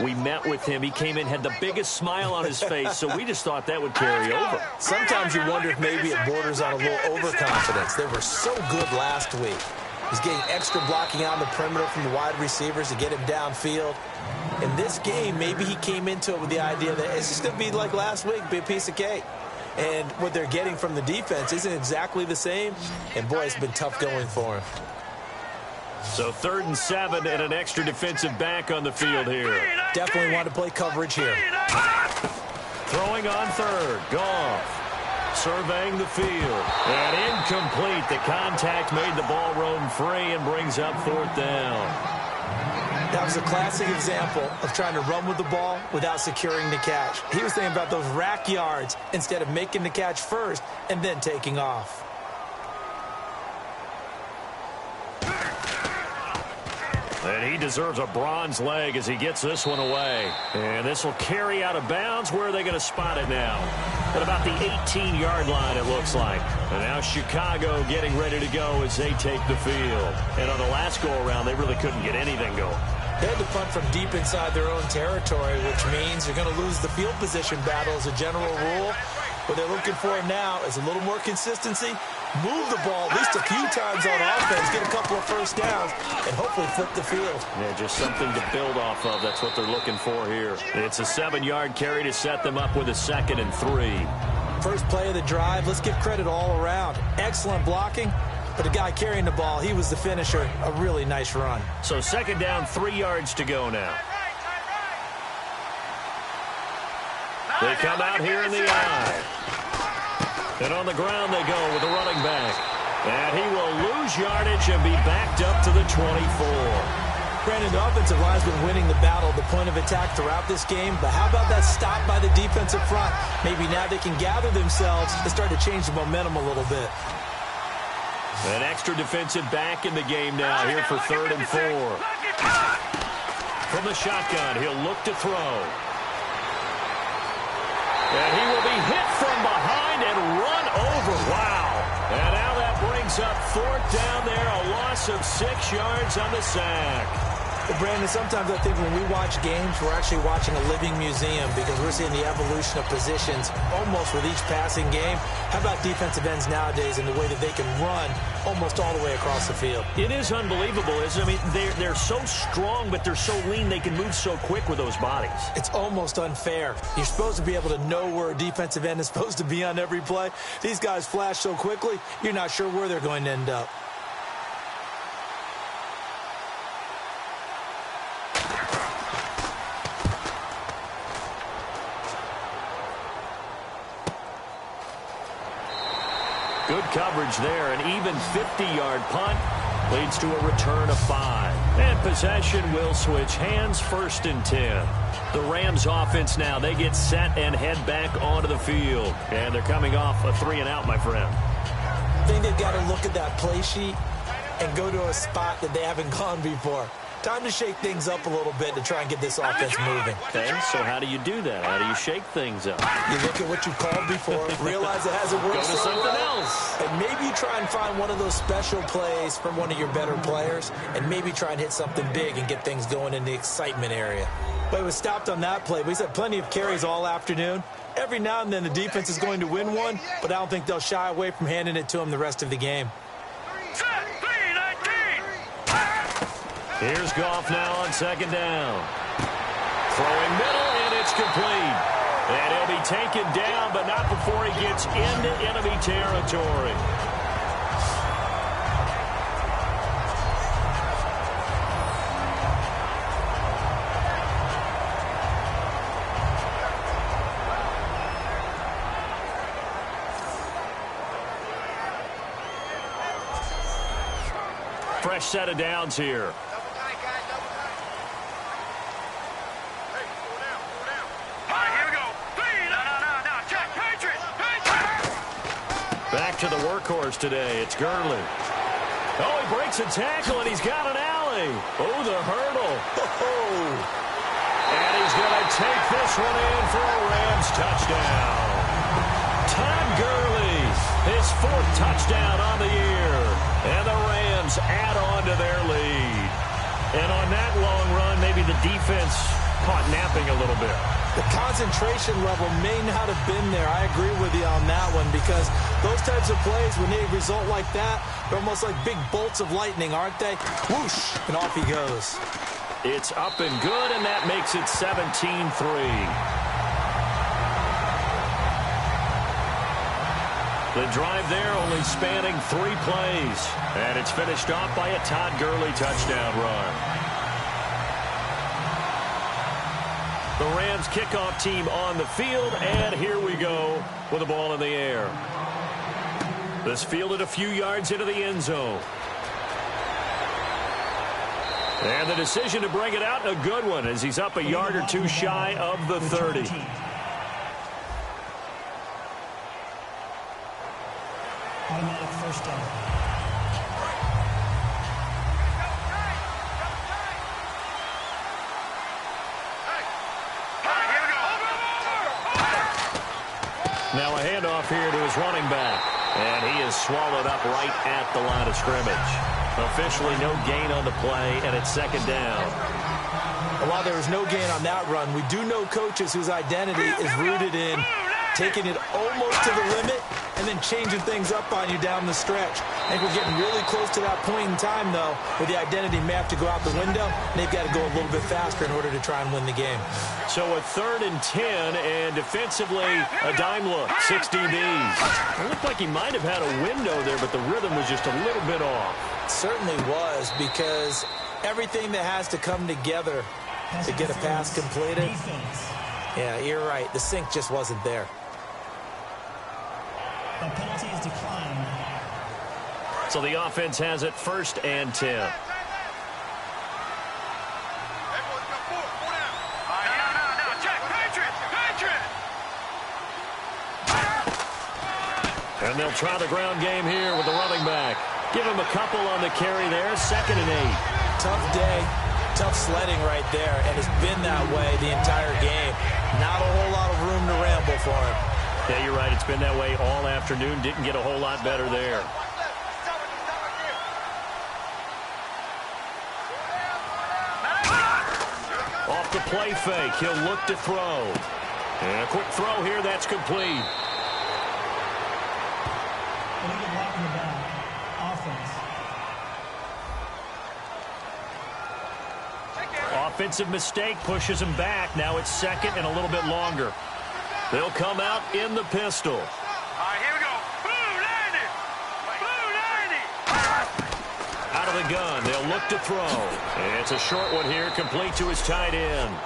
We met with him. He came in, had the biggest smile on his face, so we just thought that would carry over. Sometimes you wonder if maybe it borders on a little overconfidence. They were so good last week. He's getting extra blocking out on the perimeter from the wide receivers to get him downfield. In this game, maybe he came into it with the idea that it's just going to be like last week, be a piece of cake. And what they're getting from the defense isn't exactly the same. And, boy, it's been tough going for him. So 3rd and 7 and an extra defensive back on the field here. Definitely want to play coverage here. Throwing on 3rd. Goff surveying the field. And incomplete. The contact made the ball roam free and brings up 4th down. That was a classic example of trying to run with the ball without securing the catch. He was thinking about those rack yards instead of making the catch first and then taking off. And he deserves a bronze leg as he gets this one away. And this will carry out of bounds. Where are they going to spot it now? At about the 18-yard line, it looks like. And now Chicago getting ready to go as they take the field. And on the last go-around, they really couldn't get anything going. They had to punt from deep inside their own territory, which means you're going to lose the field position battle as a general rule. What they're looking for now is a little more consistency, move the ball at least a few times on offense, get a couple of first downs, and hopefully flip the field. Yeah, just something to build off of. That's what they're looking for here. It's a 7-yard carry to set them up with a 2nd and 3. First play of the drive, let's give credit all around. Excellent blocking, but the guy carrying the ball, he was the finisher. A really nice run. So 2nd down, 3 yards to go now. They come out here in the eye. And on the ground they go with the running back. And he will lose yardage and be backed up to the 24. Brandon, the offensive line's been winning the battle, the point of attack throughout this game. But how about that stop by the defensive front? Maybe now they can gather themselves and start to change the momentum a little bit. An extra defensive back in the game now here for 3rd and 4. From the shotgun, he'll look to throw. And he will be hit from behind and run over. Wow. And now that brings up 4th down there, a loss of 6 yards on the sack. Well, Brandon, sometimes I think when we watch games, we're actually watching a living museum because we're seeing the evolution of positions almost with each passing game. How about defensive ends nowadays and the way that they can run almost all the way across the field? It is unbelievable, isn't it? I mean, they're so strong, but they're so lean, they can move so quick with those bodies. It's almost unfair. You're supposed to be able to know where a defensive end is supposed to be on every play. These guys flash so quickly, you're not sure where they're going to end up. Good coverage there. An even 50-yard punt leads to a return of 5. And possession will switch hands, 1st and 10. The Rams offense now, they get set and head back onto the field. And they're coming off a 3-and-out, my friend. I think they've got to look at that play sheet and go to a spot that they haven't gone before. Time to shake things up a little bit to try and get this offense moving. Okay, so how do you do that? How do you shake things up? You look at what you've called before, realize it hasn't worked Go to so something well, else. and maybe you try and find one of those special plays from one of your better players, and maybe try and hit something big and get things going in the excitement area. But it was stopped on that play. He's had plenty of carries all afternoon. Every now and then the defense is going to win one, but I don't think they'll shy away from handing it to him the rest of the game. Here's Goff now on 2nd down. Throwing middle, and it's complete. And he'll be taken down, but not before he gets into enemy territory. Fresh set of downs here. Back to the workhorse today. It's Gurley. Oh, he breaks a tackle, and he's got an alley. Oh, the hurdle. Oh. And he's going to take this one in for a Rams touchdown. Todd Gurley, his 4th touchdown on the year. And the Rams add on to their lead. And on that long run, maybe the defense caught napping a little bit. The concentration level may not have been there. I agree with you on that one because those types of plays, when they result like that, they're almost like big bolts of lightning, aren't they? Whoosh, and off he goes. It's up and good, and that makes it 17-3. The drive there only spanning 3 plays. And it's finished off by a Todd Gurley touchdown run. The Rams kickoff team on the field, and here we go with the ball in the air. This fielded a few yards into the end zone. And the decision to bring it out, a good one, as he's up a yard or two shy of the 30. Automatic first down. Now a handoff here to his running back. And he is swallowed up right at the line of scrimmage. Officially no gain on the play, and it's second down. And while there was no gain on that run, we do know coaches whose identity is rooted in taking it almost to the limit and then changing things up on you down the stretch. I think we're getting really close to that point in time, though, where the identity may have to go out the window. They've got to go a little bit faster in order to try and win the game. So a 3rd and 10, and defensively, a dime look, 6 DBs. It looked like he might have had a window there, but the rhythm was just a little bit off. It certainly was, because everything that has to come together to get a pass completed. Yeah, you're right. The sync just wasn't there. The penalty is declined. So the offense has it 1st and 10. And they'll try the ground game here with the running back. Give him a couple on the carry there. 2nd and 8. Tough day, tough sledding right there, and it's been that way the entire game. Not a whole lot of room to ramble for him. Yeah, you're right. It's been that way all afternoon. Didn't get a whole lot better there. Off the play fake. He'll look to throw. And a quick throw here. That's complete. Illegal block in the back. Offense. Offensive mistake pushes him back. Now it's 2nd and a little bit longer. They'll come out in the pistol. All right, here we go. Boo, 90. Out of the gun. They'll look to throw. And it's a short one here, complete to his tight end.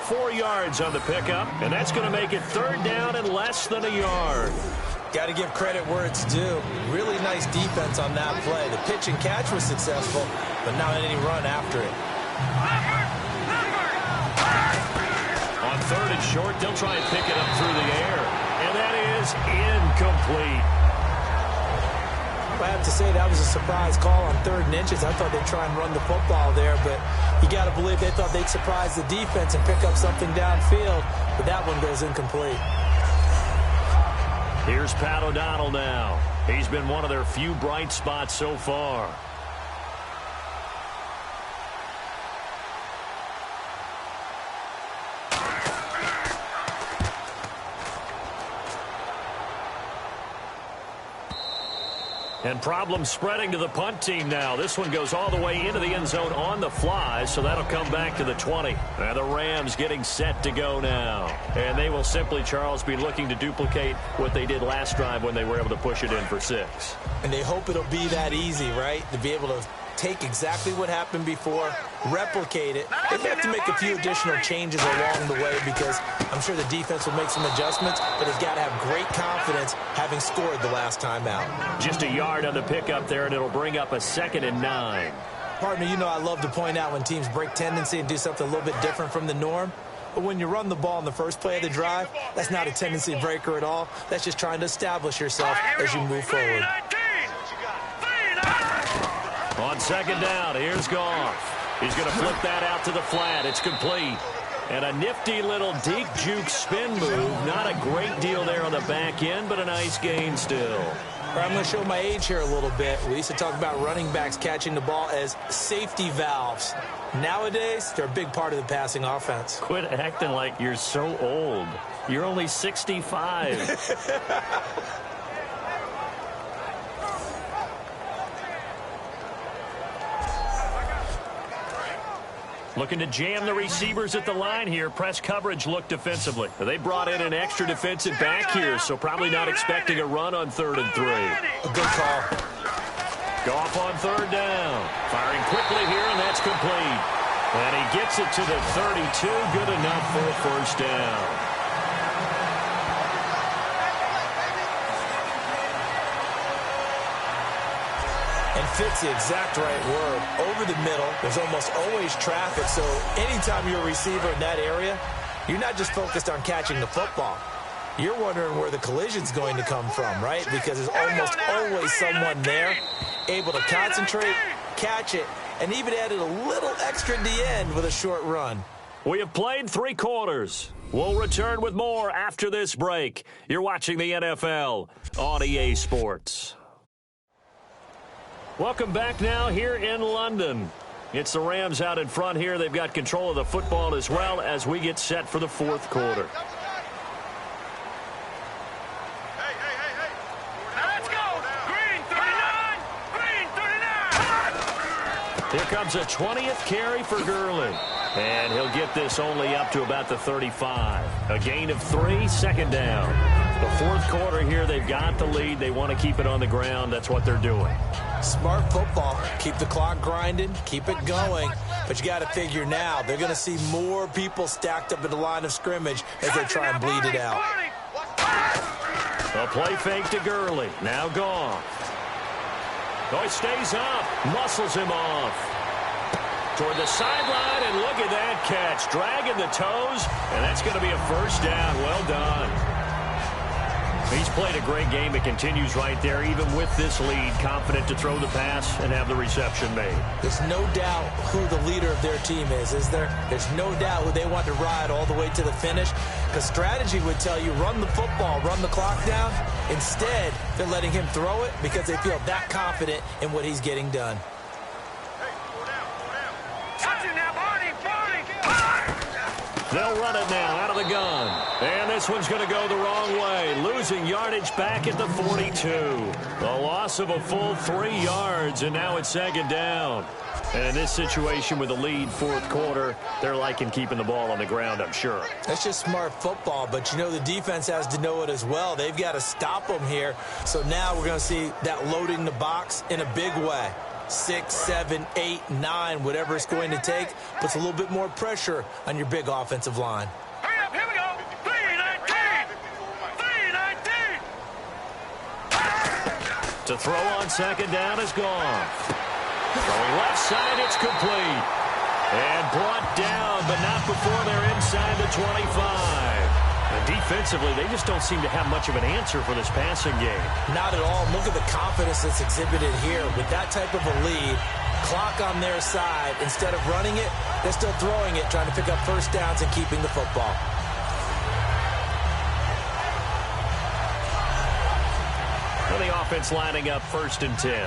4 yards on the pickup, and that's going to make it 3rd down and less than a yard. Got to give credit where it's due. Really nice defense on that play. The pitch and catch was successful, but not any run after it. On 3rd and short, they'll try and pick it up through the air. And that is incomplete. I have to say that was a surprise call on 3rd and inches. I thought they'd try and run the football there, but you got to believe they thought they'd surprise the defense and pick up something downfield, but that one goes incomplete. Here's Pat O'Donnell now. He's been one of their few bright spots so far. And problems spreading to the punt team now. This one goes all the way into the end zone on the fly, so that'll come back to the 20. And the Rams getting set to go now. And they will simply, Charles, be looking to duplicate what they did last drive when they were able to push it in for 6. And they hope it'll be that easy, right? To be able to take exactly what happened before, replicate it. They have to make a few additional changes along the way because I'm sure the defense will make some adjustments, but they've got to have great confidence having scored the last time out. Just a yard on the pickup there, and it'll bring up a 2nd and 9. Partner, you know I love to point out when teams break tendency and do something a little bit different from the norm. But when you run the ball in the first play of the drive, that's not a tendency breaker at all. That's just trying to establish yourself as you move forward. On 2nd down, here's Goff. He's going to flip that out to the flat. It's complete. And a nifty little deke juke spin move. Not a great deal there on the back end, but a nice gain still. I'm going to show my age here a little bit. We used to talk about running backs catching the ball as safety valves. Nowadays, they're a big part of the passing offense. Quit acting like you're so old. You're only 65. Looking to jam the receivers at the line here. Press coverage look defensively. They brought in an extra defensive back here, so probably not expecting a run on 3rd and 3. A good call. Goff on 3rd down. Firing quickly here, and that's complete. And he gets it to the 32. Good enough for a 1st down. And fits the exact right word. Over the middle, there's almost always traffic, so anytime you're a receiver in that area, you're not just focused on catching the football. You're wondering where the collision's going to come from, right? Because there's almost always someone there able to concentrate, catch it, and even added a little extra at the end with a short run. We have played 3 quarters. We'll return with more after this break. You're watching the NFL on EA Sports. Welcome back now here in London. It's the Rams out in front here. They've got control of the football as well as we get set for the 4th quarter. Let's go! Green 39! Green 39! Here comes a 20th carry for Gurley. And he'll get this only up to about the 35. A gain of 3, 2nd down. The 4th quarter here, they've got the lead. They want to keep it on the ground. That's what they're doing. Smart football. Keep the clock grinding. Keep it going. But you got to figure now, they're going to see more people stacked up at the line of scrimmage as they try and bleed it out. A play fake to Gurley. Now gone. Oh, he stays up. Muscles him off. Toward the sideline, and look at that catch. Dragging the toes, and that's going to be a 1st down. Well done. He's played a great game. It continues right there, even with this lead. Confident to throw the pass and have the reception made. There's no doubt who the leader of their team is there? There's no doubt who they want to ride all the way to the finish. Because strategy would tell you, run the football, run the clock down. Instead, they're letting him throw it because they feel that confident in what he's getting done. They'll run it now out of the gun. And this one's going to go the wrong way. Losing yardage back at the 42. A loss of a full 3 yards, and now it's 2nd down. And in this situation with a lead 4th quarter, they're liking keeping the ball on the ground, I'm sure. That's just smart football, but you know the defense has to know it as well. They've got to stop them here. So now we're going to see that loading the box in a big way. 6, 7, 8, 9, whatever it's going to take, puts a little bit more pressure on your big offensive line. Hurry up, here we go! 319! 319! To throw on 2nd down is gone. Going left side, it's complete. And brought down, but not before they're inside the 25. And defensively, they just don't seem to have much of an answer for this passing game. Not at all. Look at the confidence that's exhibited here. With that type of a lead, clock on their side, instead of running it, they're still throwing it, trying to pick up 1st downs and keeping the football. And the offense lining up 1st and 10.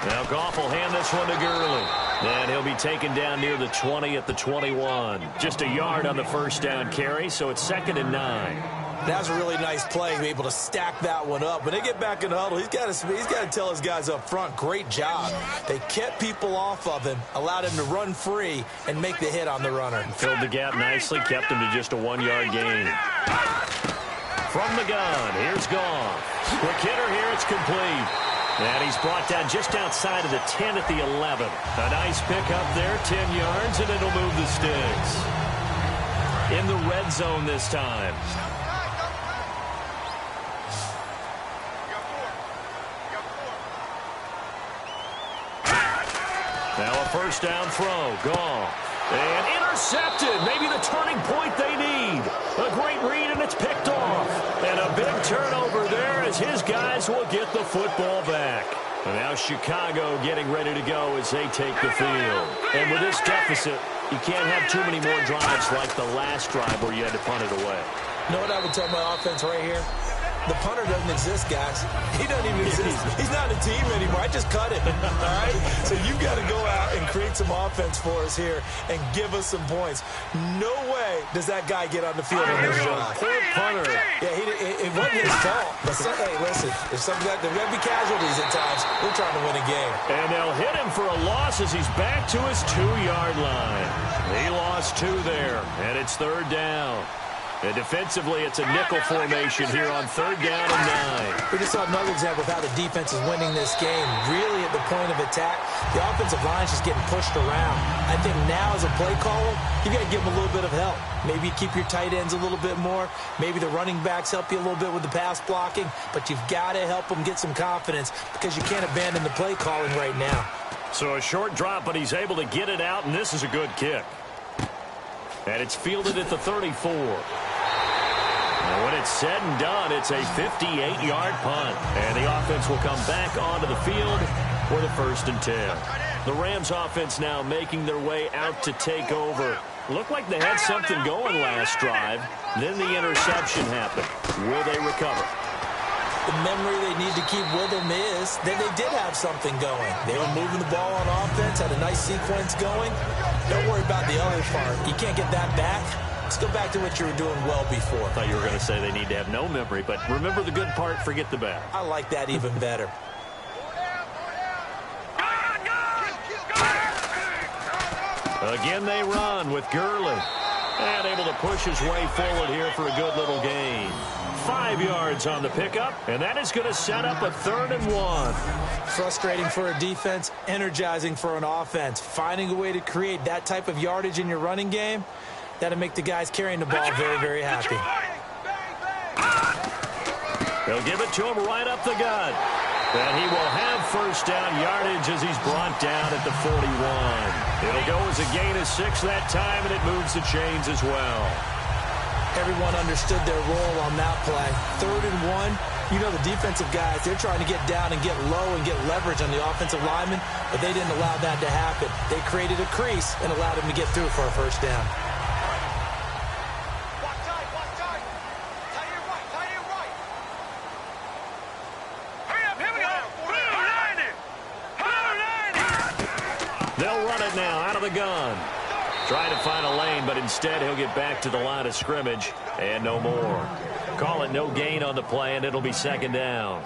Now Goff will hand this one to Gurley. And he'll be taken down near the 20 at the 21. Just a yard on the 1st down carry, so it's 2nd and 9. That was a really nice play, be able to stack that one up. When they get back in the huddle, he's got to tell his guys up front, great job. They kept people off of him, allowed him to run free, and make the hit on the runner. Filled the gap nicely, kept him to just a 1-yard gain. From the gun, here's Goff. Quick hitter here, it's complete. And he's brought down just outside of the 10 at the 11. A nice pick up there, 10 yards, and it'll move the sticks. In the red zone this time. Now a 1st down throw, gone. And intercepted, maybe the turning point they need. A great read, and it's picked off. And a big turnover there as his guys will get the football back. And now Chicago getting ready to go as they take the field. And with this deficit, you can't have too many more drives like the last drive where you had to punt it away. You know what I would tell my offense right here? The punter doesn't exist, guys. He doesn't even exist. He's not a team anymore. I just cut him, all right? So you've got to go out and create some offense for us here and give us some points. No way does that guy get on the field on this drive. Poor punter. Yeah, it wasn't his fault. But hey, listen, there's got to be casualties at times. We're trying to win a game. And they'll hit him for a loss as he's back to his 2-yard line. He lost 2 there, and it's 3rd down. And defensively, it's a nickel formation here on 3rd down and 9. We just saw another example of how the defense is winning this game. Really at the point of attack, the offensive line is just getting pushed around. I think now as a play caller, you got to give them a little bit of help. Maybe keep your tight ends a little bit more. Maybe the running backs help you a little bit with the pass blocking. But you've got to help them get some confidence because you can't abandon the play calling right now. So a short drop, but he's able to get it out, and this is a good kick. And it's fielded at the 34. And when it's said and done, it's a 58-yard punt. And the offense will come back onto the field for the 1st and 10. The Rams offense now making their way out to take over. Looked like they had something going last drive. Then the interception happened. Will they recover? The memory they need to keep with them is that they did have something going. They were moving the ball on offense, had a nice sequence going. Don't worry about the other part. You can't get that back. Let's go back to what you were doing well before. I thought you were going to say they need to have no memory, but remember the good part, forget the bad. I like that even better. Again, they run with Gurley. And able to push his way forward here for a good little gain. 5 yards on the pickup, and that is going to set up a 3rd and 1. Frustrating for a defense, energizing for an offense. Finding a way to create that type of yardage in your running game, that'll make the guys carrying the ball very, very happy. They'll give it to him right up the gut. And he will have 1st down yardage as he's brought down at the 41. It'll go as a gain of 6 that time, and it moves the chains as well. Everyone understood their role on that play. 3rd and 1, you know the defensive guys, they're trying to get down and get low and get leverage on the offensive lineman, but they didn't allow that to happen. They created a crease and allowed him to get through for a 1st down. They'll run it now out of the gun. Trying to find a lane, but instead he'll get back to the line of scrimmage and no more. Call it no gain on the play, and it'll be 2nd down.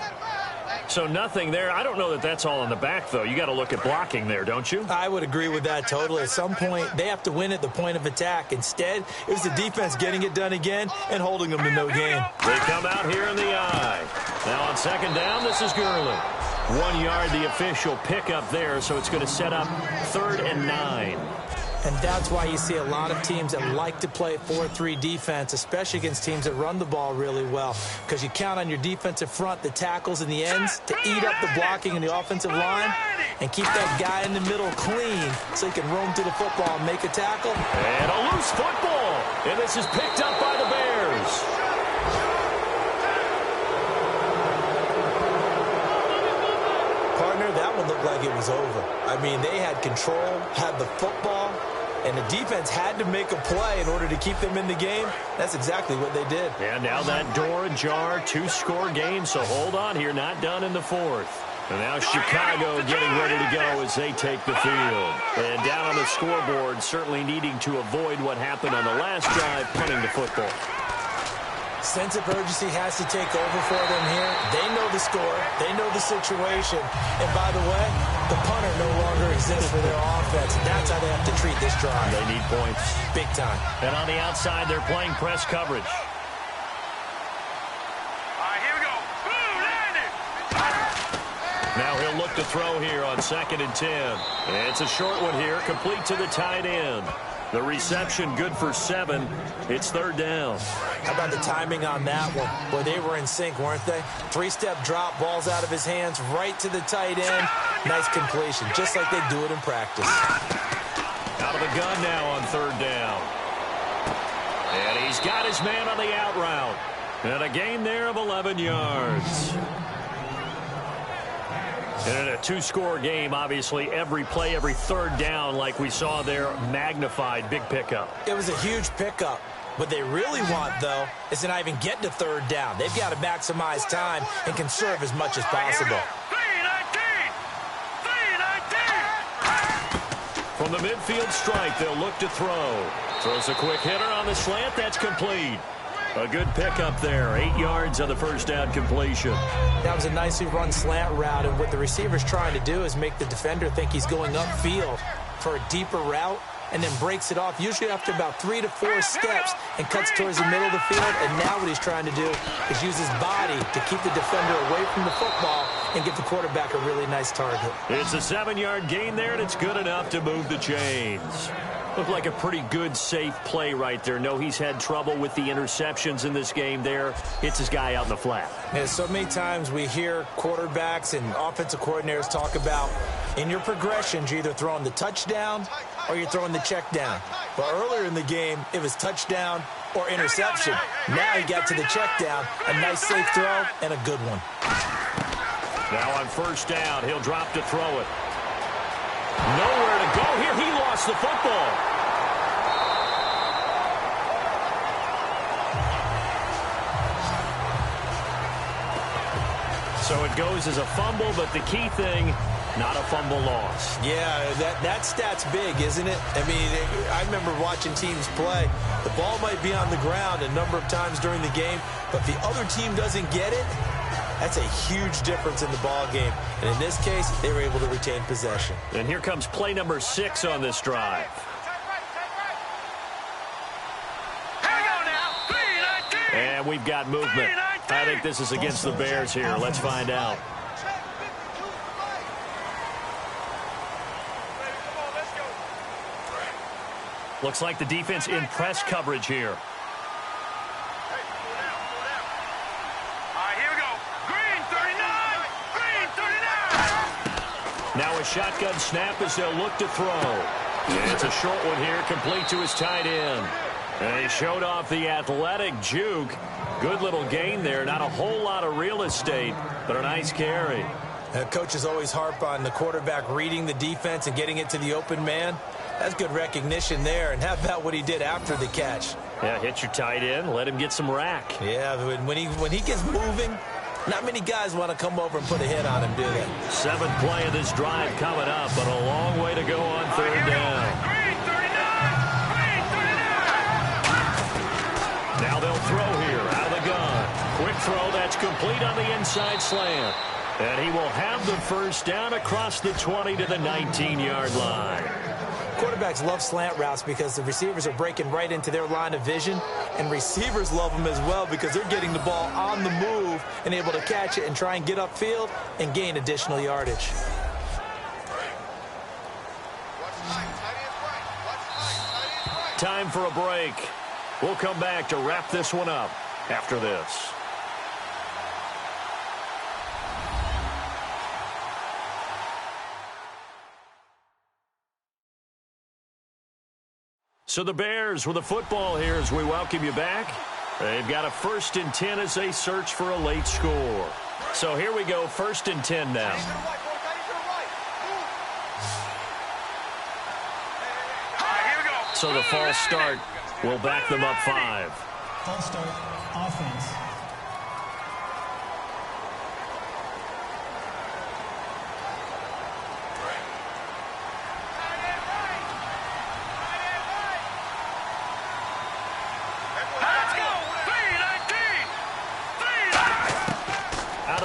So nothing there. I don't know that that's all in the back, though. You got to look at blocking there, don't you? I would agree with that totally. At some point, they have to win at the point of attack. Instead, it was the defense getting it done again and holding them to no gain. They come out here in the eye. Now on 2nd down, this is Gurley. 1 yard, the official pickup there, so it's going to set up 3rd and 9. And that's why you see a lot of teams that like to play 4-3 defense, especially against teams that run the ball really well, because you count on your defensive front, the tackles and the ends, to eat up the blocking in the offensive line and keep that guy in the middle clean so he can roam to the football and make a tackle. And a loose football. And this is picked up by the Bears. Partner, that one looked like it was over. I mean, they had control, had the football, and the defense had to make a play in order to keep them in the game. That's exactly what they did. And now that door ajar, 2-score game, so hold on here, not done in the 4th. And now Chicago getting ready to go as they take the field. And down on the scoreboard, certainly needing to avoid what happened on the last drive, punting the football. Sense of urgency has to take over for them here. They know the score. They know the situation. And by the way, the punter no longer exists for their offense. That's how they have to treat this drive. They need points. Big time. And on the outside, they're playing press coverage. All right, here we go. Now he'll look to throw here on 2nd and 10. It's a short one here, complete to the tight end. The reception good for 7. It's 3rd down. How about the timing on that one? Boy, they were in sync, weren't they? 3-step drop, balls out of his hands, right to the tight end. Nice completion, just like they do it in practice. Out of the gun now on 3rd down. And he's got his man on the out route. And a gain there of 11 yards. And in a 2-score game, obviously, every play, every 3rd down, like we saw there, magnified, big pickup. It was a huge pickup. What they really want, though, is to not even get to 3rd down. They've got to maximize time and conserve as much as possible. From the midfield stripe, they'll look to throw. Throws a quick hitter on the slant. That's complete. A good pickup there. 8 yards on the 1st down completion. That was a nicely run slant route, and what the receiver's trying to do is make the defender think he's going upfield for a deeper route, and then breaks it off, usually after about 3 to 4 steps, and cuts towards the middle of the field. And now what he's trying to do is use his body to keep the defender away from the football and give the quarterback a really nice target. It's a 7-yard gain there, and it's good enough to move the chains. Looked like a pretty good, safe play right there. No, he's had trouble with the interceptions in this game there. Hits his guy out in the flat. And so many times we hear quarterbacks and offensive coordinators talk about, in your progressions, you're either throwing the touchdown or you're throwing the check down. But earlier in the game, it was touchdown or interception. Now he got to the check down. A nice safe throw and a good one. Now on first down, he'll drop to throw it. Nowhere to go here. He lost the football. So it goes as a fumble, but the key thing, not a fumble loss. Yeah, that stat's big, isn't it? I mean, I remember watching teams play. The ball might be on the ground a number of times during the game, but if the other team doesn't get it, that's a huge difference in the ball game. And in this case, they were able to retain possession. And here comes play number 6 on this drive. And we've got movement. I think this is against the Bears here. Let's find out. Looks like the defense in press coverage here. Now a shotgun snap as they'll look to throw. And it's a short one here, complete to his tight end. And he showed off the athletic juke. Good little gain there. Not a whole lot of real estate, but a nice carry. Coaches always harp on the quarterback reading the defense and getting it to the open man. That's good recognition there. And how about what he did after the catch? Yeah, hit your tight end, let him get some rack. Yeah, when he gets moving, not many guys want to come over and put a hit on him, do they? 7th play of this drive coming up, but a long way to go on third down. Now they'll throw here out of the gun. Quick throw, that's complete on the inside slant. And he will have the first down across the 20 to the 19-yard line. Quarterbacks love slant routes because the receivers are breaking right into their line of vision, and receivers love them as well because they're getting the ball on the move and able to catch it and try and get upfield and gain additional yardage. Time for a break. We'll come back to wrap this one up after this. So the Bears with the football here as we welcome you back. They've got a 1st and 10 as they search for a late score. So here we go, 1st and 10 now. So the false start will back them up 5. False start, offense.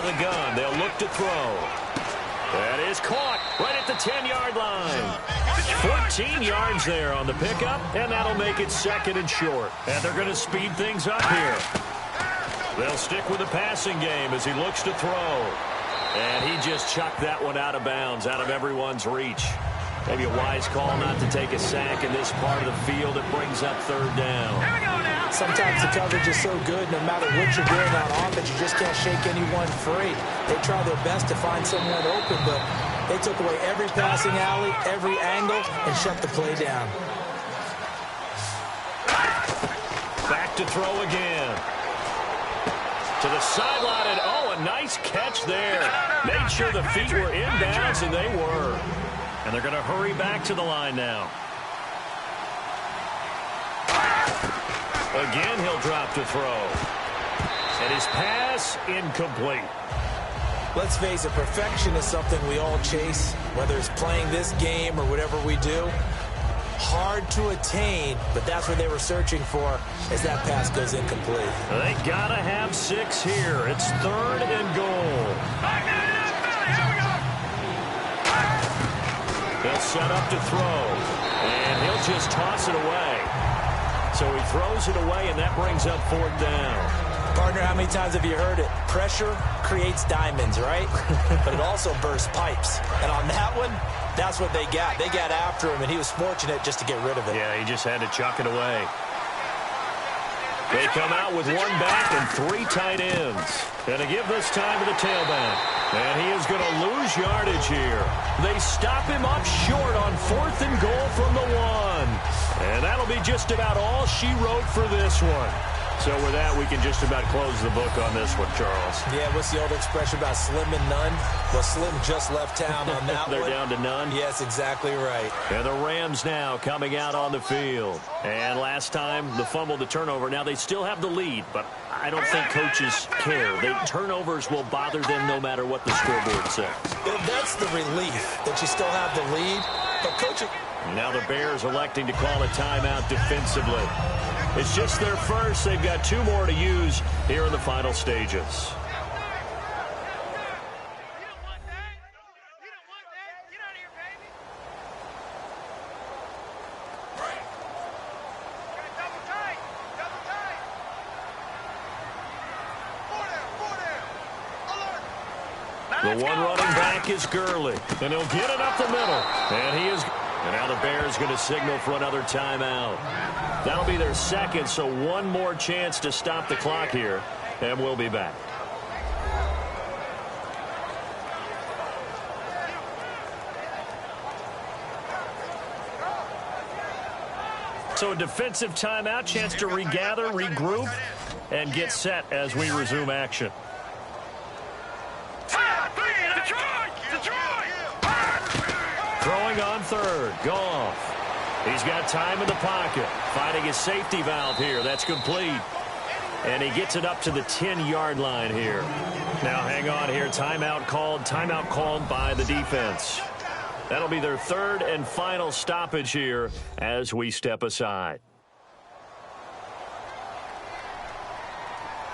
The gun, they'll look to throw. That is caught right at the 10-yard line. 14 yards there on the pickup, and that'll make it 2nd and short. And they're going to speed things up here. They'll stick with the passing game as he looks to throw. And he just chucked that one out of bounds, out of everyone's reach. Maybe a wise call not to take a sack in this part of the field. It brings up 3rd down. Sometimes the coverage is so good, no matter what you're doing on offense, you just can't shake anyone free. They try their best to find someone open, but they took away every passing alley, every angle, and shut the play down. Back to throw again. To the sideline, and oh, a nice catch there. Made sure the feet were inbounds, and they were. And they're going to hurry back to the line now. Again, he'll drop to throw. And his pass incomplete. Let's face it, perfection is something we all chase, whether it's playing this game or whatever we do. Hard to attain, but that's what they were searching for as that pass goes incomplete. They got to have 6 here. It's 3rd and goal. They'll set up to throw, and he'll just toss it away. So he throws it away, and that brings up 4th down. Partner, how many times have you heard it? Pressure creates diamonds, right? But it also bursts pipes. And on that one, that's what they got. They got after him, and he was fortunate just to get rid of it. Yeah, he just had to chuck it away. They come out with 1 back and 3 tight ends. And to give this time to the tailback. And he is going to lose yardage here. They stop him up short on 4th and goal from the 1. And that'll be just about all she wrote for this one. So with that, we can just about close the book on this one, Charles. Yeah, what's the old expression about slim and none? Well, Slim just left town on that They're one. down to none? Yes, exactly right. And the Rams now coming out on the field. And last time, the fumble, the turnover. Now, they still have the lead, but I don't think coaches care. Turnovers will bother them no matter what the scoreboard says. That's the relief that you still have the lead. But coaching... Now the Bears electing to call a timeout defensively. It's just their first. They've got 2 more to use here in the final stages. The one running back is Gurley, and he'll get it up the middle. And he is... And now the Bears going to signal for another timeout. That'll be their second, so one more chance to stop the clock here, and we'll be back. So a defensive timeout, chance to regather, regroup, and get set as we resume action. Throwing on third, Goff. He's got time in the pocket, finding his safety valve here. That's complete. And he gets it up to the 10-yard line here. Now hang on here, timeout called by the defense. That'll be their third and final stoppage here as we step aside.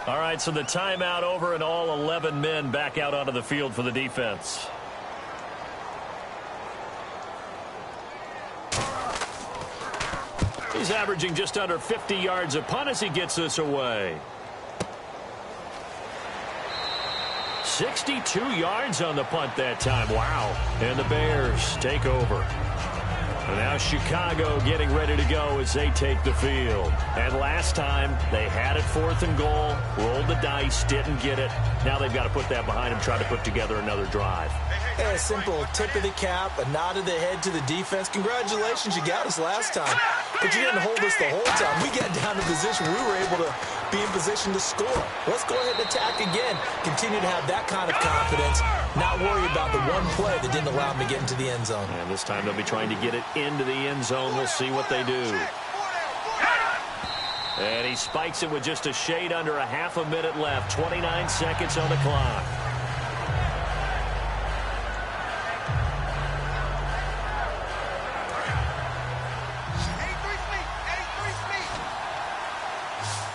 All right, so the timeout over and all 11 men back out onto the field for the defense. He's averaging just under 50 yards a punt as he gets this away. 62 yards on the punt that time. Wow. And the Bears take over. And now Chicago getting ready to go as they take the field. And last time, they had it 4th and goal, rolled the dice, didn't get it. Now they've got to put that behind them, try to put together another drive. A simple tip of the cap, a nod of the head to the defense. Congratulations, you got us last time. But you didn't hold us the whole time. We got down to position. We were able to be in position to score. Let's go ahead and attack again. Continue to have that kind of confidence. Not worry about the one play that didn't allow them to get into the end zone. And this time they'll be trying to get it into the end zone. We'll see what they do. And he spikes it with just a shade under a half a minute left. 29 seconds on the clock.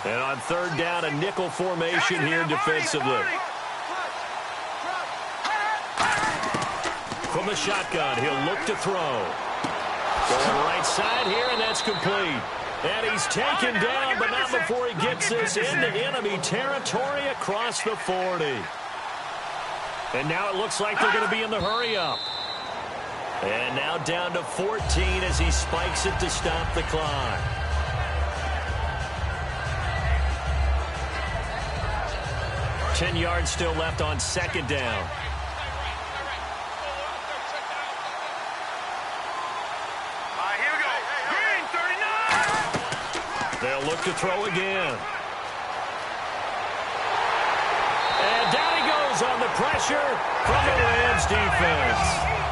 And on third down, a nickel formation here defensively. From the shotgun, he'll look to throw. Going right side here, and that's complete. And he's taken down, but not before he gets this into enemy territory across the 40. And now it looks like they're going to be in the hurry-up. And now down to 14 as he spikes it to stop the clock. Ten yards still left on second down. Here we go. Green, 39. They'll look to throw again. And down he goes on the pressure from the Rams defense.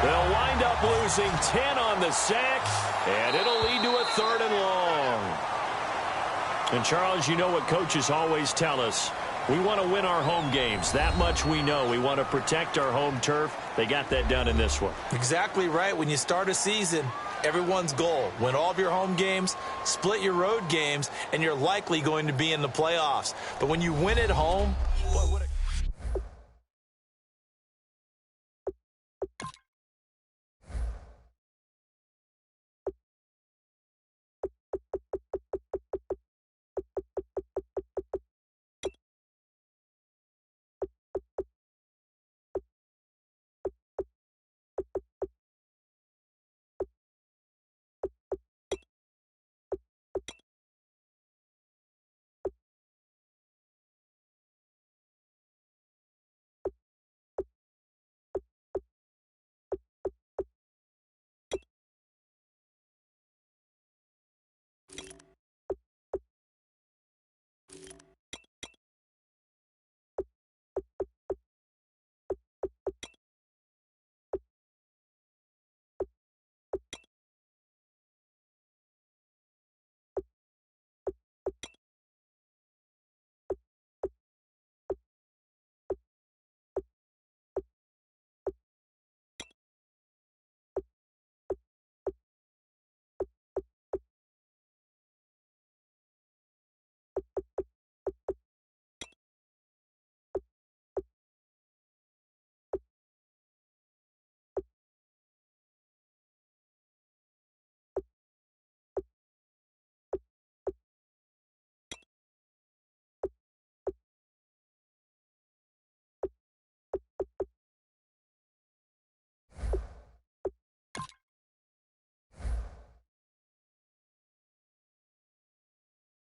They'll wind up losing 10 on the sack, and it'll lead to a 3rd and long. And Charles, you know what coaches always tell us. We want to win our home games. That much we know. We want to protect our home turf. They got that done in this one. Exactly right. When you start a season, everyone's goal, win all of your home games, split your road games, and you're likely going to be in the playoffs. But when you win at home, boy, what